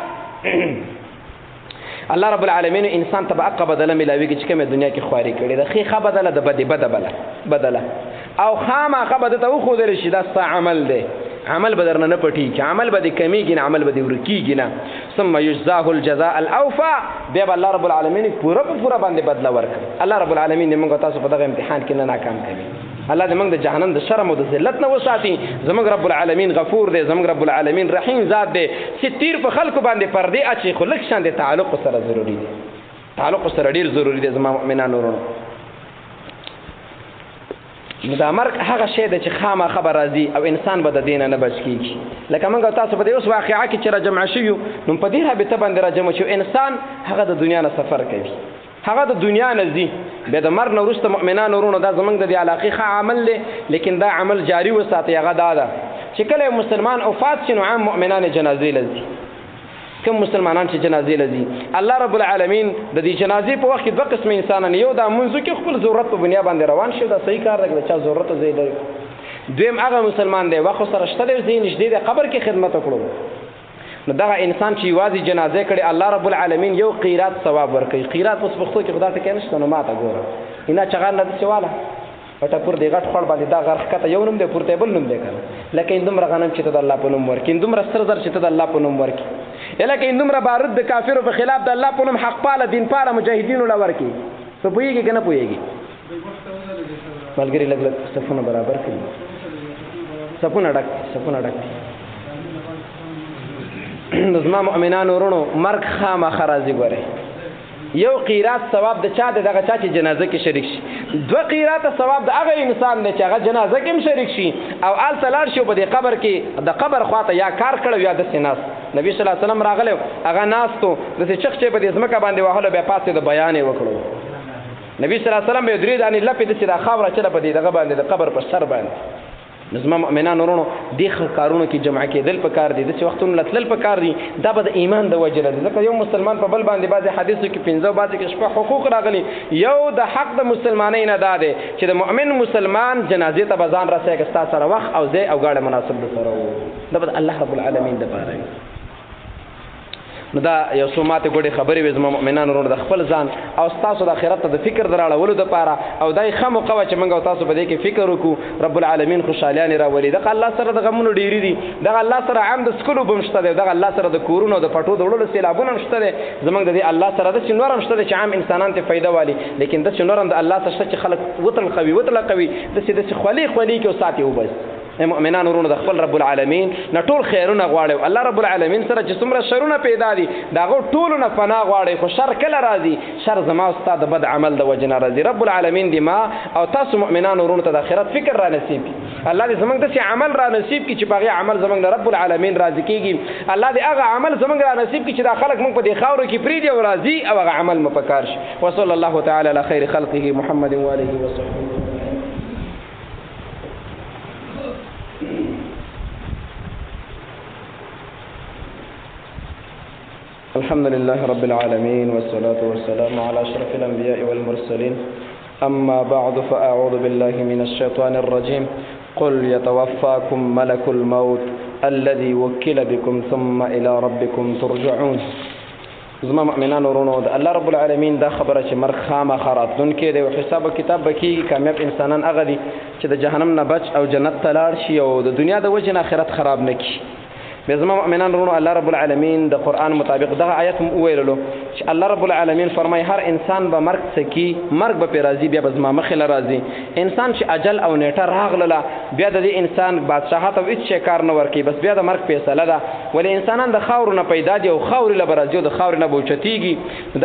الله رب العالمین انسان ته به حق بدله ملاویږي چې کومه دنیا کې خواري کړي ده. ښې ښه بدله د بدې بده بدله او خامخا به درته وښودلی شي دا ستا عمل دی. عمل به درنه نه پټېږي، عمل به دې کمیږي نه، عمل به دې ورکېږي نه. ثم یجزاه الجزاء الاوفى. بیا به الله رب العالمین پوره په پوره باندې بدله ورکړي. الله رب العالمین دې موږ تاسو په دغه امتحان کې نه ناکام کوي. الله دې موږ د جهنم د شرم او د ذلت نه وساتي. زموږ رب العالمین غفور دی، زموږ رب العالمین رحیم ذات دی. ستیر په خلکو باندې پردې اچي خو لږ شان د تعلق سره ضروري دی. تعلق سره ډېر ضروري دی زما مؤمنانو وروڼو. نو دا مرګ هغه شی دی چې خامخا به راځي او انسان به د دې نه بچ کېږي. لکه موږ تاسو په دې اوس واقعه کې چې راجمع شوي نو په دې رابطه باندې راجمع شو. انسان هغه د دنیا نه سفر کوي، هغه د دنیا نه ځي. بیا د مرګ نه وروسته مؤمنانو وروڼو دا زموږ د دې علاقې ښه عمل دی، لیکن دا عمل جاري وساتئ. هغه دا ده چې کله مسلمان وفات شي نو عام مؤمنان جنازې لځي. کوم مسلمانان چې جنازې لځي الله رب العالمین د دې جنازې په وخت کې دوه قسم انسانان، یو دا منځو کې خپل ضرورت په بنیا باندې روان شي، دا صحیح کار دی چې ضرورت زی لري. دویم هغه مسلمان دی وخت سره شته دی زی نږدې دی قبر کې خدمت وکړو. نو دغه انسان چې یوازې جنازې کړي الله رب العالمین یو قیرات ثواب ورکوي. قیرات اوس پښتو کې خدای ته کې نشته نو ماته ګوره اینا چغان نه دي والا پټه پور دی غټ خړ باندې دا غر ښکته یو نوم دی پورته بل نوم دی کنه لکه دومره غنم چې ته د الله په نوم ورکې دومره سر زر چې ته د الله په نوم ورکې لکه دومره بارود د کافرو په خلاف د الله په نوم حق پاله دین پاله مجاهدینو له ورکې ته پوهېږي که نه پوهېږي ملګري لږ لږ صفونه برابر کړي صفونه ډک نو زما مؤمنانو وروڼو مرګ خامخا راځي ګورئ یو قیرات ثواب د چا دی دغه چا چې جنازه کې شریک شي 2 قیراته ثواب د هغه انسان دی چې هغه جنازه کې هم شریک شي او هلته لاړ شي په دې قبر کې د قبر خواته یا کار کړی یا داسې ناست نبي صلی الله علیه وسلم راغلی هغه ناستو داسې چغ چې په دې ځمکه باندې وهلو بیا پاسې د بیان یې وکړو نبي صلی الله علیه وسلم به درې دانې لپې داسې دا خاوره چله په دې دغه باندې د قبر په سر باندې زما مؤمنان ورونو دې کارونو کې جمع کېدل پکار دي داسې وختونو تلل پکار دي دا به د ایمان د وجې راځي ځکه یو مسلمان په بل باندې بعضې حدیثو کې 15 بعضې کې شپږ حقوق راغلي یو د حق د مسلمانۍ نه دا دی چې د مؤمن مسلمان جنازې ته به ځان رسوي که ستا سره وخت او ځای او ګاډی مناسب د سره و دا به د الله رب العالمین دپاره وي نو دا یو څو ماته ګوډې خبرې وې زما مؤمنان ورونو د خپل ځان او ستاسو د آخرت ته د فکر د راړولو دپاره او دا یې ښه موقع وه چې موږ او تاسو په دې کې فکر وکړو رب العالمین خوشحالیانې راولي دغه الله سره د غمونو ډېرې دي دغه الله سره عام د څکلو به هم شته دی دغه الله سره د کورونو د پټو د وړلو سیلابونه هم شته دی زموږ د دې الله سره داسې نور هم شته دی چې عام انسانان ته فایده والي لیکن داسې نور هم د الله ته شته چې خلک وطلقوي داسې خولې کې او ساتي وبس مؤمنان ورونو د خپل رب العالمین نه ټول خیرونه غواړي الله رب العالمین سره چې څومره شرونه پیدا دي د هغو ټولو نه پناه غواړي خو شر کله راځي شر زما او ستا د بد عمل د وجې نه راځي رب العالمین دې ما او تاسو مؤمنان ورونو ته د آخرت فکر را نصیب کړي الله دې زموږ داسې عمل را نصیب کړي چې په هغې عمل زموږ نه رب العالمین راضي کېږي الله دې هغه عمل زموږ را نصیب کړي چې دا خلک موږ په دې خاورو کې پرېږدي او راځي او هغه عمل مو په کار شي وصلی الله تعالی علی خیر خلقه محمد وآله وصحبه الحمد لله رب العالمين والصلاة والسلام على أشرف الأنبياء والمرسلين أما بعد فأعوذ بالله من الشيطان الرجيم قل يتوفاكم ملك الموت الذي وكل بكم ثم إلى ربكم ترجعون زما مؤمنان ورونو الله رب العالمین دا خبره چې مرګ خامخا راتلونکی دی او حساب کتاب به کېږي کامیاب انسانان هغه دي چې د جهنم نه بچ او جنت ته لاړ شي او د دنیا د وجې نه آخرت خراب نه کړي بیا زما مؤمنان ورونو الله رب العالمین د قرآن مطابق دغه آیت هم وویللو چې الله رب العالمین فرمایي هر انسان به مرګ څکي مرګ به پرې راځي بیا به زما مخې له راځي انسان چې اجل او نیټه راغلله بیا د دې انسان بادشاهت او هېڅ شی کار نه ورکوي بس بیا د مرګ فیصله ده ولې انسانان د خاورو نه پیدا دي او خاورې له به راځي او د خاورې نه به اوچتېږي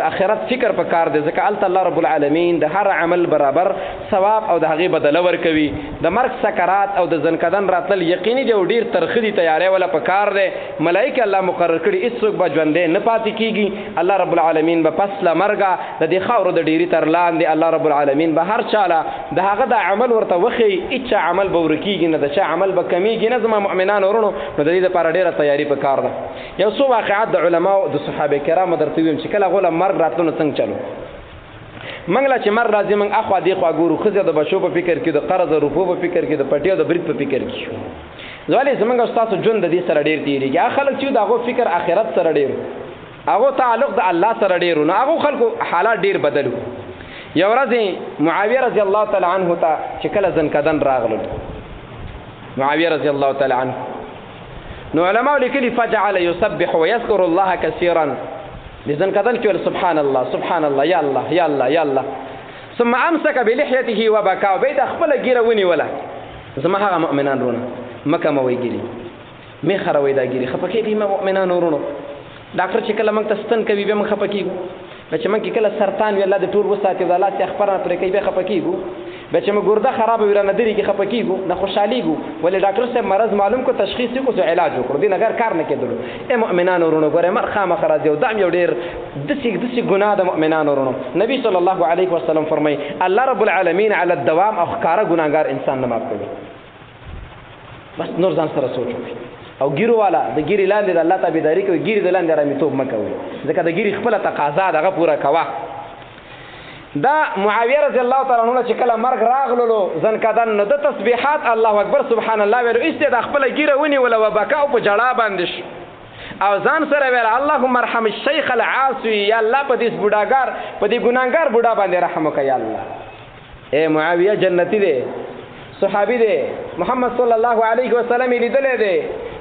د آخرت فکر په کار دی ځکه هلته الله رب العالمین د هر عمل برابر ثواب او د هغې بدله ورکوي د مرګ سکرات او د زنکدن راتلل یقیني دی او ډېر ترخه دي تیاری ولا په کار دی ملائکه الله مقرر کړي هېڅوک به ژوندی نه پاتې کېږي الله رب العالمین به پس له مرګه د دې خاورو د ډېري تر لاندې الله رب العالمین به هر چاله د هغه د عمل ورته وښیي هېڅ چا عمل به ورکېږي نه د چا عمل به کمیږي نه زما مؤمنان ورونو نو د دې دپاره ډېره تیاري په کار ده یو څو واقعات د علماو د صحابه کرامو درته ویم چې کله هغو له مرګ راتلو نه څنګه چلو موږ له چې مرګ راځي موږ اخوا دېخوا ګورو ښځې د بچو په فکر کې د قرض د روپو په فکر کې د پټي او د برید په فکر کې ځولې زموږ او ستاسو ژوند د دې سره ډېر تېرېږي هغه خلک چې د هغو فکر آخرت سره ډېر هغو تعلق د الله سره ډېر نو هغو خلکو حالات ډېر بدل وو یو ورځ معاویه رضی الله تعالی عنه ته چې کله زنکدن راغلل معاویه رضی الله تعالی عنه نو علماء لیکلي فجعل يسبح ويذكر الله كثيرا لزنکدن کې سبحان الله سبحان الله یا الله یا الله یا الله ثم امسك بلحيته وبكى وبيد خپل ګیره ونیوله زما هغه مؤمنان رونه مکه مو ویګری می خروي دا ګیری خپکیږي مؤمنان ورونو ډاکټر چې کله موږ ته ستن کوي به موږ خپکیږو چې موږ کله سرطان وی الله د ټول وساتي د الله څخه خبرونه پرې کوي به خپکیږو به چې موږ ګرده خراب وي رانه دري کې خپکیږو نه خوشحاليږو ولې ډاکټر صاحب مرض معلوم کو تشخیص کو څه علاج وکړو دین اگر کار نه کېدلو مؤمنان ورونو ګوره مرخه مخرج یو دام یو ډیر دسي ګناه د مؤمنان ورونو نبی صلی الله علیه وسلم فرمای الله رب العالمین علی الدوام او خکاره ګناګار انسان نه معاف کوي بس نور ځان سره سوچ وکړئ او ګیرو والا د ګیری لاندې د الله تابعداري کوي ګیری د لاندې رامیتوب مه کوئ ځکه د ګیری خپله تقاضا دغه پوره کوه دا معاویه رضی الله تعالی عنه چې کله مرګ راغللو زنکدن نو د تسبیحات الله اکبر سبحان الله ویلو ایسته د خپله ګیره ونیوله و بکا او په جړا باندې شو او ځان سره ویل اللهم ارحم الشیخ العاصي یا الله په دې بوډاګار په دې ګناهګار بوډا باندې رحم وکړه یا الله اے معاویه جنتی دی صحابي دی محمد صلی الله علیه وسلم لیدلې دی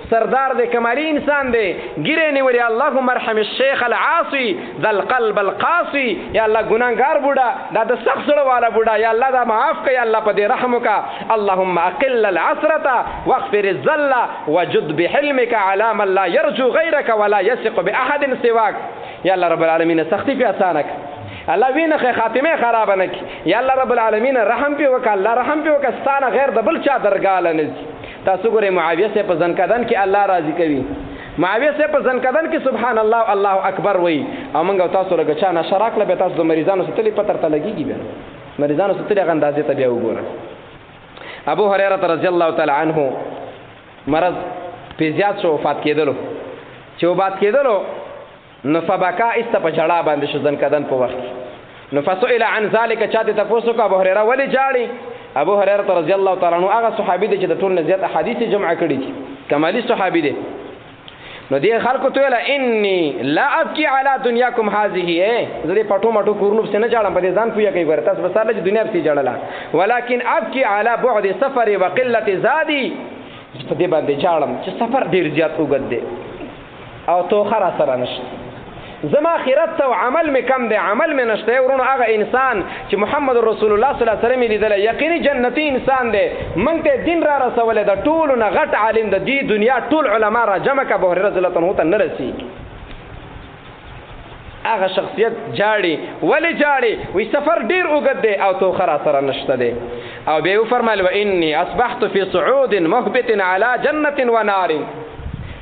سردار دی کمالی انسان دی ګیرې نیولې اللهم ارحم الشیخ العاصي ذا القلب القاسي یا الله ګناهګار بوډا دا د سخت زړه والا بوډا یا الله دا معاف کړه یا الله په دې رحم وکړه اللهم اقل العثرة واغفر الذل وجد بحلمك على من لا يرجو غيرك ولا يثق باحد سواك یا الله رب العالمین سختی په اسانک الله وینه خاتمه خراب نه کی یا الله رب العالمین رحم په وکړه الله رحم په وکړه ستانه غیر د بل چا درګاله نه تاسو ګورئ معاویه سے په ځنکدن کې الله راضي کوي معاویه سے په ځنکدن کې سبحان الله الله اکبر وای او موږ تاسو لګا چا نه شراک له تاسو د مریضانو ستلې پتر ته لګيږي به مریضانو ستلې غندازه ته بیا وګوره ابو هريره رضی الله تعالی عنه مرض په زیات شو وفات کېدلو چې وفات کېدلو نو فبکا است په جړه باندې شو ځنکدن په وخت نو فسئل عن ذلك چاته تاسو کو ابو هريره ولی جاړي ابو هريره رضی الله تعالی عنہ هغه صحابي دی چې د ټول زیات احادیث جمع کړي دي کمالی صحابي دی نو دې خلکو ته ویل انی لا ابکی علی دنیاکم هذه زه دې پټو مټو کورنو څخه نه جاړم په دې ځان پویا کوي ورته تاسو بساله چې دنیا په جاړله ولکن ابکی علی بعد سفر وقله زادی په دې باندې جاړم چې سفر ډیر زیات وګد دی او تو خره سره نشته زما خیرت ته عمل می کم دی عمل می نشته ورونو هغه انسان چې محمد رسول الله صلی الله علیه وسلم لیدل یقیني جنتی انسان دی مونږ ته دین را رسول د ټولو نه غټ عالم د دې دنیا ټول علما را جمع ک ابو هريره رضی الله عنه ته نه رسی هغه شخصیت جاړي ولی جاړي وی سفر ډیر وګد دی او تو خرا سره نشته دی او به فرمایل و انی اصبحت فی صعود محبط علی جنة و نار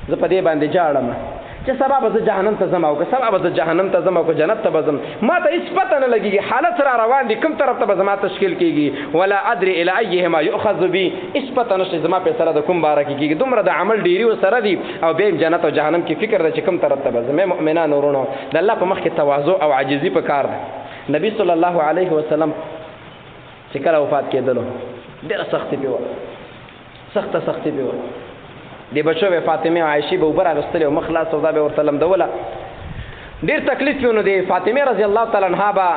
زه په دې باندې جاړم چې سبب از جهنم ته زما او که سبب از جهنم ته زما او که جنت ته بزم ما ته هیڅ پته نه لګیږي حالت را روان دي کوم طرف ته به زما تشکیل کیږي ولا ادري الى ايهما يؤخذ بي هیڅ پته نشته زما په سره د کوم باره کیږي دومره د عمل ډیری و سره دي او به جنت او جهنم کې فکر ده چې کوم طرف ته بزم مؤمنان ورونو د الله په مخ کې تواضع او عاجزي په کار ده نبی صلی الله علیه وسلم چې کله وفات کېدلو ډېر سختي پیو سختی پیو دی بچو به فاطمه او عائشه به وبره غستل او مخلاص سودا به ورته لمدوله ډیر تکلیف ونه دی فاطمه رضی الله تعالی عنها با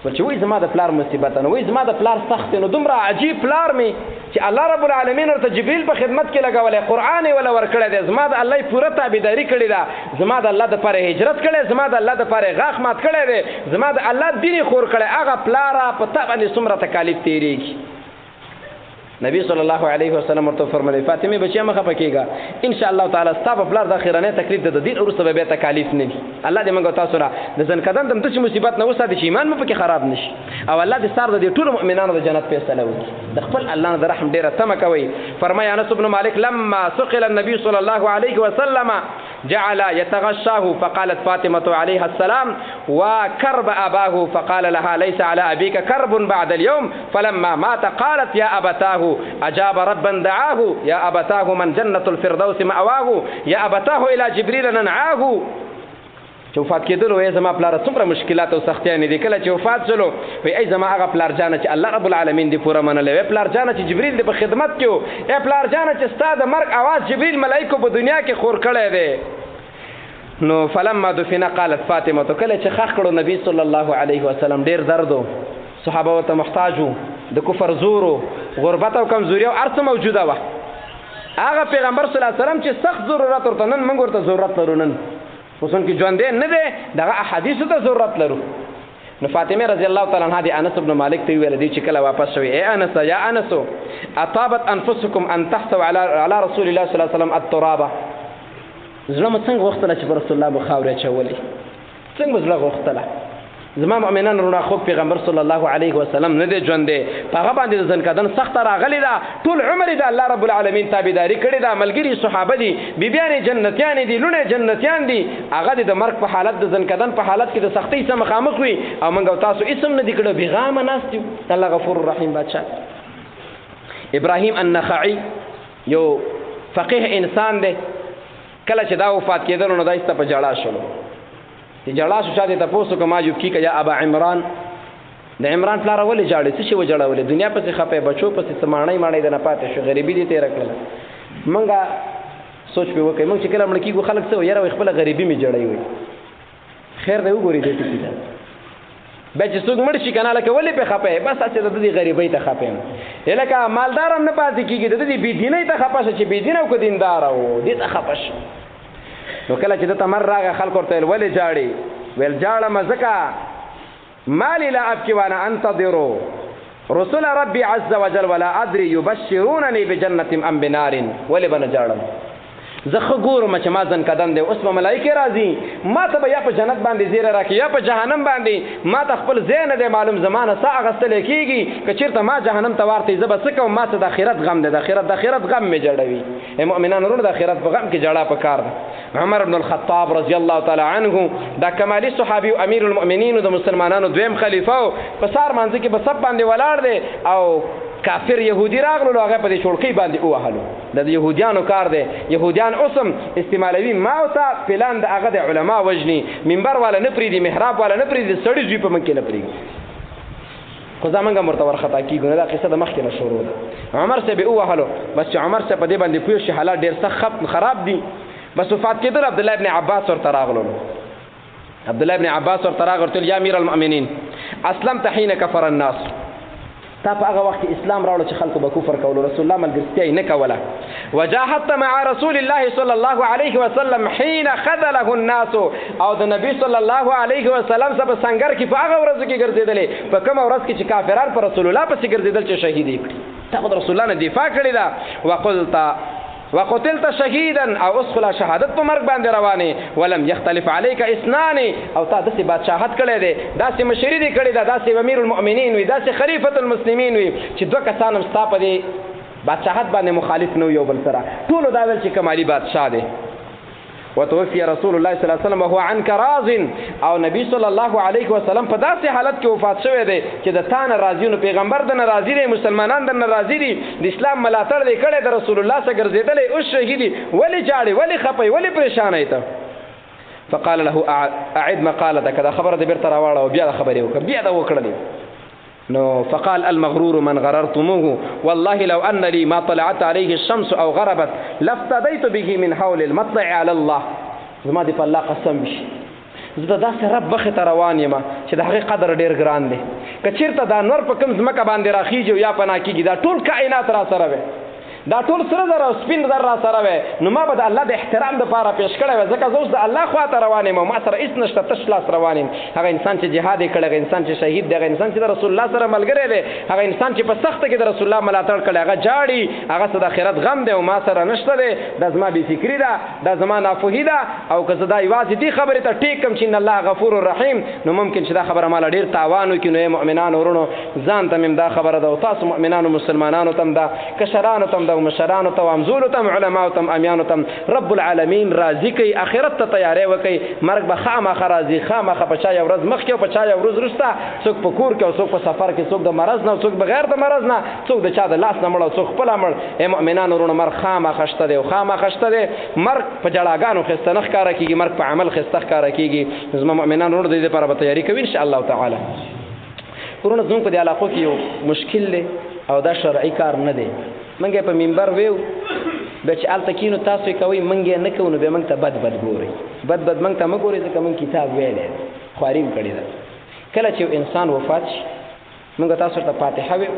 چې وای زما د پلار مصیبت نه وای زما د پلار سخت نو دومره عجیب پلار می چې الله رب العالمین ورته جبرئیل په خدمت کې لګولې قران ولا ورکړی دی زما د الله پوره تابعداري کړی دا زما د الله د پاره هجرت کړی زما د الله د پاره غاخ مات کړی دی زما د الله دین خور کړی هغه پلار په تابع څومره تکالیف تیریږي نبی صلی الله علیه وسلم ورته فرمایي فاطمه بچی مخه پکېګا ان شاء الله تعالی ستاسو بلار د اخرانه تکلیف د دین او سبب تکالیف نه دي الله دې موږ تاسو را د ځن کدن تم ته مصیبت نه وساده چې ایمان مو پکې خراب نشي او الله دې سار د ټول مؤمنانو د جنت فیصله وکړي د خپل الله د رحم ډیره تم کوي فرمایي انس بن مالک لما سقل النبي صلى الله عليه وسلم جعل يتغشاه فقالت فاطمه عليها السلام وكرب اباه فقال لها ليس على ابيك كرب بعد اليوم فلما مات قالت يا ابتاه أجاب ربا دعاه يا أبتاه من جنة الفردوس مأواه يا أبتاه إلى جبريل ننعاه چې وفات کېدلو ای زما پلار څومره مشکلات او سختیانې دي کله چې وفات شلو وای ای زما هغه پلار جانه چې الله رب العالمین دې پوره منلې وای پلار جانه چې جبرئیل دې په خدمت کې و ای پلار جانه چې ستاسو د مرګ आवाज جبرئیل ملائکه په دنیا کې خور کړی دی نو فلما دفن قالت فاطمه تو کله چې خخ کړو نبی صلی الله علیه وسلم ډیر دردو صحابه ته محتاجو د کفر زورو غربت او کمزوري او ارث موجوده و هغه پیغمبر صلی الله علیه وسلم چې سخت ضرورت ورته نن موږ ورته ضرورت لرو نن وسن کې ژوند نه دی دغه احادیث ته ضرورت لرو نو فاطمه رضی الله تعالی عنها دی انس بن مالک ته ویل دی چې کله واپس شوی اے انس یا انس اطابت انفسکم ان تحتوا علی رسول الله صلی الله علیه وسلم التراب زلمه څنګه وختله چې رسول الله بخاورې چولې څنګه زله وختله زما مؤمنان رونه خو پیغمبر صلی الله علیه وسلم نه دی ژوند دی هغه باندې ځن کدن سخت راغلی دا ټول عمر دی الله رب العالمین تابعداري کړی دا ملګری صحابه دي بیبیان جنتیان دي لونه جنتیان دي هغه د مرګ په حالت د ځن کدن په حالت کې د سختۍ سره مخامخ وي او موږ تاسو اسم نه دی کړو بیغام ناست یو الله غفور رحیم بادشاہ ابراهیم النخعی یو فقيه انسان دی کله چې دا وفات کېدل نو دایسته په جړا شلو چې جړا شو شاده تاسو کوم اجو کی کیا ابا عمران د عمران پلار ولې جاړي څه شی و جړاولې دنیا په خپه بچو په سمانای د نه پاتې شو غریبی دي تیر کړل منګه سوچ په وکي موږ چې کله مړ کیږو خلک څه یاره خپل غریبی می جړای وي خیر دی وګوري دې ټکی دا بیا چې څوک مړ شي کنه لکه ولې په خپه بس چې د دې غریبۍ ته خپه لکه مالدار هم نه پاتې کیږي د دې بيدینۍ ته خپه شي چې بيدین او کو دیندار او دې ته خپه شي نو کله چې د تمر راغه خلک ورته ولې جاړي ویل جاړه مزکا مالي لا ابكي وانا انتظر رسول ربي عز وجل ولا ادري يبشرونني بجنه ام بنار ولې بن جاړم زخه ګورم چې ما ځن قدم دی اوس په ملائکه راځي ما ته یا په جنت باندې زیره راکې یا په جهنم باندې ما ته خپل زین دی معلوم زمانه سا غستل کیږي که چیرته ما جهنم ته ورته زب سکه ما ته د اخرت غم دی د اخرت غم می جوړوي مؤمنان ورو د اخرت په غم کې جړه پکار ده عمر بن الخطاب رضی الله تعالی عنه دا کمالی صحابي او امیر المؤمنین د مسلمانانو دویم خلیفہ په سار منځ کې په سب باندې ولاړ دی او کافر يهودي راغلو هغه په دې شوړکی باندې اوهلو د يهوديانو کار دی يهوديان اوسم استعمالوي ما او تا پلان د هغه د علما وجني منبر والا نفريدي محراب والا نفريدي سړی زوی په منکه نفريدي خو زمونږه مرتبه خطا کیږي دا قصه د مخکې نه شروع ده عمر سے به اوهلو بس عمر سے په دې باندې پوه شي حالات ډیر سخت خراب دي بس وفات کېدل عبد الله ابن عباس ورته راغلو عبد الله ابن عباس ورته راغلو یا امیر المؤمنین اسلمت حين كفر الناس تا په هغه وخت اسلام راوړل چې خلکو به کفر کول رسول الله ملګرتیا نه کوله وجاهدت مع رسول الله صلى الله عليه وسلم حين خذله الناس او د نبی صلی الله علیه وسلم سره څنګه کې په هغه ورځ کې ګرځیدلې په کوم ورځ کې چې کافران پر رسول الله پسې ګرځیدل چې شهیدی کړي تا د رسول الله نه دفاع کړی دا وقتلت شهيدا او اسخلا شهادت په مرګ باندې روانه ولم يختلف عليك اثنان او تا داسې بادشاہت کړي دي داسې مشري دي کړي دا داسې امیر المؤمنین وي داسې خلیفۃ المسلمین وي چې دوه کسان هم ستا په دې بادشاہت باندې مخالف نه یو بل سره ټول دا ویل چې کمالي بادشاہ دی وتوفي رسول الله صلى الله عليه وسلم وهو عنك راض او نبی صلی الله علیه وسلم په داسې حالت کې وفات شوی دی چې د تان راضیونو پیغمبر د ناراضی دی مسلمانان د ناراضی دي د اسلام ملاتړ دی کړي د رسول الله سره ګرځیدلې او شهیدی ولی جاړي ولی خپي ولی پریشان ایته فقال له اعد مقالتك دا خبره د بیرته راوړه او بیا خبرې وکړه بیا دا وکړه نو فقال المغرور من غررتموه والله لو أن لي ما طلعت عليه الشمس أو غربت لافتديت به من حول المطلع على الله زما دي فالله قسم بشي زه داسې رب بخې ته روان یم چې د هغې قدر ډېر ګران دی که چېرته دا نور په کوم ځمکه باندې راخیږي یا پناه کېږي دا ټول کائنات را سره وی دا ټول سره زر او سپین زر را سره وی نو ما به د الله د احترام دپاره پیش کړی وی ځکه زه اوس د الله خوا ته روان یم او ما سره هېڅ نشته تش لاس روان یم هغه انسان چې جهاد یې کړی هغه انسان چې شهید دی هغه انسان چې د رسول الله سره ملګری دی هغه انسان چې په سخته کې د رسول الله ملاتړ کړی هغه جاړي هغه څه د آخرت غم دی او ما سره نشته دی دا زما بېفکري ده دا زما ناپوهي ده او که زه دا یوازې دې خبرې ته ټیک کړم چې ان الله غفور رحیم نو ممکن چې دا خبره ماله ډېر تاوان وکړي نو مؤمنانو ورونو ځان ته مې دا خبره ده او تاسو مؤمنانو مسلمانانو ته هم دا کشرانو ته هم دا مشرانو ته امزولو تم علماء تم امیانو تم رب العالمین راضی کوي اخرت ته تیاری وکي مرګ به خامخ راضی خامخ په چا یو ورځ مخ کې او په چا یو ورځ وروسته څوک په کور کې او څوک په سفر کې څوک د مرض نه څوک بغیر د مرض نه څوک د چا د لاس نه مړ او څوک خپل مړ اے مؤمنانو ورونو مرګ خامخ شته دی او خامخ شته دی مرګ په جړاګانو خسته نه ښکارا کیږي مرګ په عمل خسته ښکارا کیږي زما مؤمنانو ورونو د دې لپاره به تیاری کوي ان شاء الله تعالی ورونو زموږ په دې علاقو کې یو مشکل دی او دا شرعي کار نه دی منګه په منبر ویو به چې الته کینو تاسو کوي منګه نه کوو به منګ ته بد ګوري بد منګ ته مګوري ځکه من کتاب ویلې خواریم کړی دا کله چې انسان وفات شي منګه تاسو ته فاتحه ویو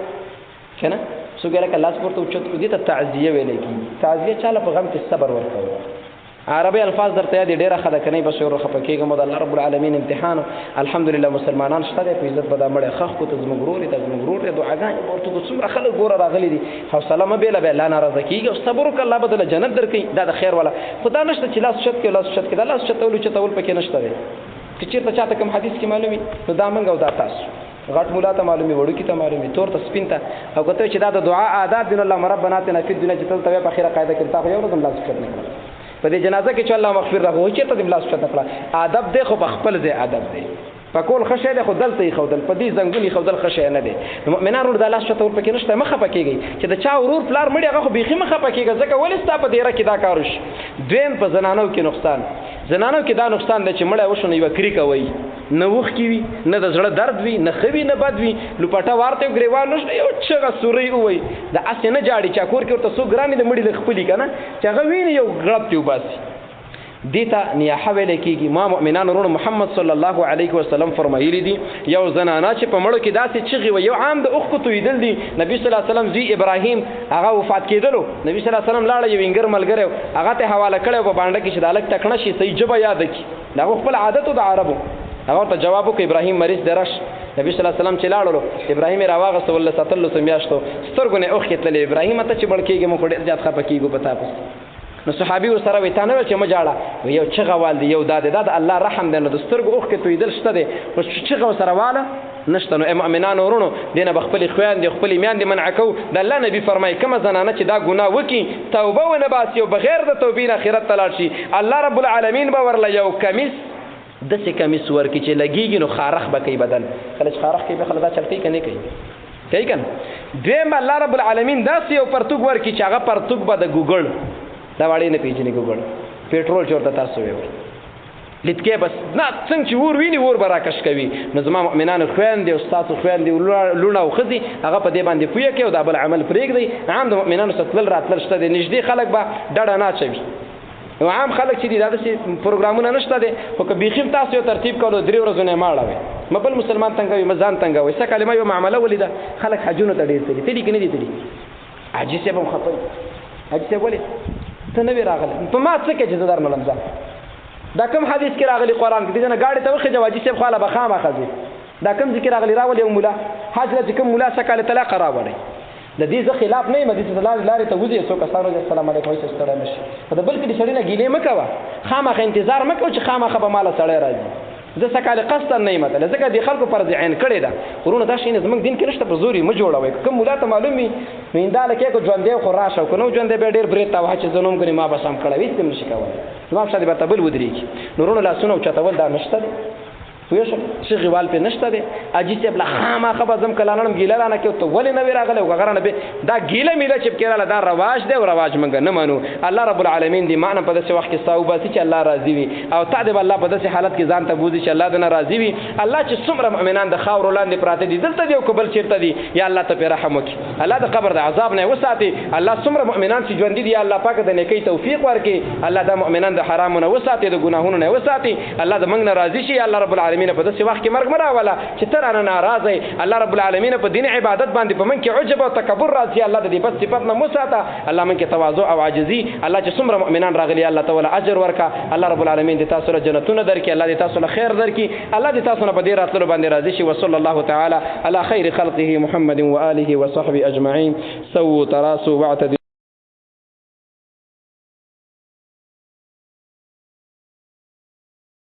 کنه سو ګره کله لاس ورته اوچت دي ته تعزیه ویلې کی تعزیه چاله په غم کې صبر ورکوي عربي الفاظ درته یاد ډیره خده کني بس ور خپکیږم د الله رب العالمین امتحان الحمدلله مسلمانان شته په عزت بدا مړ خخ کو ته زمغرور دعاګان ورته څومره خلک ګوره راغلي دي حوصله مې بیل به لا ناراضه کیږي او صبر وکړه الله بدله جنت درکې دا د خیر والا خدا نشته چې لاس شت کې دا لاس شتول پکې نشته دی چې چیرته چاته کوم حدیث کې معلومي نو دا منګ او دا تاسو غټ مولا ته معلومي وړو کې ته معلومي تور ته سپین ته او کته چې دا د دعا آداب دین الله ربنا اتنا فی الدنيا چې تل ته په اخره قاعده کې تاسو یو رقم لاس شت نه کړئ په دې جنازه کې چې الله مغفر راغو چې ته د بلاس شته کړه ادب دی خو په خپل ځای ادب دی په کول خشه دی خو دلته خو دل په دې زنګونی خو دل خشه نه دی مؤمنانو د الله شته ور پکې نشته مخه پکېږي چې د چا ورور پلار مړي هغه خو بيخي مخه پکېږي ځکه ولې ستا په دیره کې دا کاروش دویم په زنانو کې نقصان زنانو کې دا نقصان دی چې مړی وشو نه یو کری کوي نه وخ کی وي نه د زړه درد وي نه خوي نه بد وي لپټه ورته ګریوان نشته یو چغه سوري وي د اسنه جاړي چا کور کې ورته سو ګرانی د مړي د خپلې کنه چې هغه ویني یو غړپ دی وباسي دیتا نیاحه ویل کېږي. ما مؤمنان ورونو محمد صلی الله علیه وسلم فرمایلی دي یو زنانه چې په مړو کې داسې چغې وي یو عام د اوښکو تویدل دي. نبی صلی الله علیه وسلم زوی ابراهیم هغه وفات کېدلو، نبی صلی الله علیه وسلم لاړه یو انګر ملګری هغه ته حواله کړی په باندې کې چې د هلک تکړه شي صحیح ژبه یاد کړي. دا خپل عادت د عربو. هغه ته جواب وکړ ابراهیم مریض درش. نبی صلی الله علیه وسلم چې لاړو ابراهیم راواغسته ول 17 میاشتو سترګو نه اوښکې تللې. ابراهیم ته چې مړ کېږي موږ ډېر زیات خفه کېږو په تاسو. نو صحابي ورسره وي تا نه ویل چې مه جاړه یو چغه وال دی یو دا د الله رحم دی. نو د سترګو اوښکې تویدل شته دی خو چغه ورسره واله نشته. نو مؤمنانو ورونو دې نه به خپلې خویندې خپلې میندې منع کوو. د الله نبي فرمایي کومه زنانه چې دا ګناه وکړي توبه ونه باسي او بغیر د توبې نه آخرت ته لاړ شي الله رب العالمین به ورله یو کمیس داسې کمیس ورکړي چې لګېږي نو خارخ به کوي بدن. کله چې خارخ کوي به خلک دا چل کوي که نه کوي کوي که نه. دویم الله رب العالمین داسې یو پرتوګ ورکړي چې هغه پرتوګ به د ګوګړ دا واړې نه پیژنې ګوګړ پېټرول چې ورته تاسو ویل لیدکې بس نه څنګه چې اور ویني اور به راکش کوي. نو زما مؤمنانو خویندې او ستاسو خویندې لوڼه او ښځې هغه په دې باندې پوهه کوي او دا بل عمل پرېږدئ. عام د مؤمنانو سره تلل راتلل شته دی. نږدې خلک به ډډه نه اچوي او عام خلک چې دي دا داسې پروګرامونه نشته دی. خو که بیخي تاسو یو ترتیب کولو 3 ورځو نه مه اړوئ مه بل مسلمان تنګوي مه ځان تنګوئ. څه کلمه یو معامله ولیده خلک حجونو ته ډېر تلي تلي که نه دي تلي. حاجي صاحب هم خفه حاجي صاحب ولې ته نه وې راغلی په ما څه کې چې زه درنلم ځه دا کوم حدیث کې راغلی قرآن کې دې نه ګاډي ته وخېږه حاجي صاحب خواله به خامخا ځي. دا کوم ځای کې راغلی راولي یو ملا حج له چې کوم ملا څه کاله طلاق راوړی د دې زه خلاف نه یم. دې ته لارې ته وځي څو کسانو چې السلام علیکم وایي ستړی نه شي. په د بل کې د سړي نه ګیلې مه کوه خامخا انتظار مه کوه چې خامخا به ماله سړی راځي. زه څه کاله قصدا نه یم تللی ځکه دې خلکو فرض عین کړې ده. ورونه دا شی زموږ دین کې نشته په زور یې مه جوړوئ. کوم ملا ته معلوم وي نو هنداله کېږو ژوندی خو راشه او که نه ژوندی بیا ډېر برید ته وهه چې زه نوم ګڼې ما به سم کړی هېڅ هم نه شي کولی. زما په شا دې به ته بل ودرېږي. نو ورونو لاسونه اوچتول دا نشته دی پوه شو چغې وال پې نشته دی. حاجي صاحب له خامخا به ځم که لاړم ګیله رانه کوي ته ولې نه وې راغلی او هغه رانه دا ګیله میله چې پکې راله دا رواج دی او رواج موږ نه منو. الله رب العالمین دې ما نه په داسې وخت کې ستا وباسي چې الله راضي وي او تا دې به الله په داسې حالت کې ځان ته بوځي چې الله دې نه راضي وي. الله چې څومره مؤمنان د خاورو لاندې پراته دي دلته دي او که بل چېرته دي یا الله ته پرې رحم وکړي الله د قبر د عذاب نه وساتي. الله څومره مؤمنان چې ژوندي دي یا الله پاک د نیکۍ توفیق ورکړي. الله دا مؤمنان د حرامو نه وساتي د ګناهونو نه وساتي. الله د موږ نه راضي شي. الله رب العالمین په داسې وخت کې مرګ مه راوله چې ته رانه ناراضه یې. الله رب العالمین په دین عبادت باندې په موږ کې عجب او تکبر راځي. الله د دې بد صفت نه وساته. الله موږ کې تواضع او عاجزي. الله چې څومره مؤمنان راغلي الله تعالی اجر ورکا. الله رب العالمین دې تاسو له جنتونه درکړي. الله دې تاسو له خیر درکړي. الله دې تاسو نه په دې راتلو باندې راضي شي. وصلی الله تعالی علی خیر خلقه محمد و آله و صحبه اجمعین. سووا تراصوا واعتدلوا.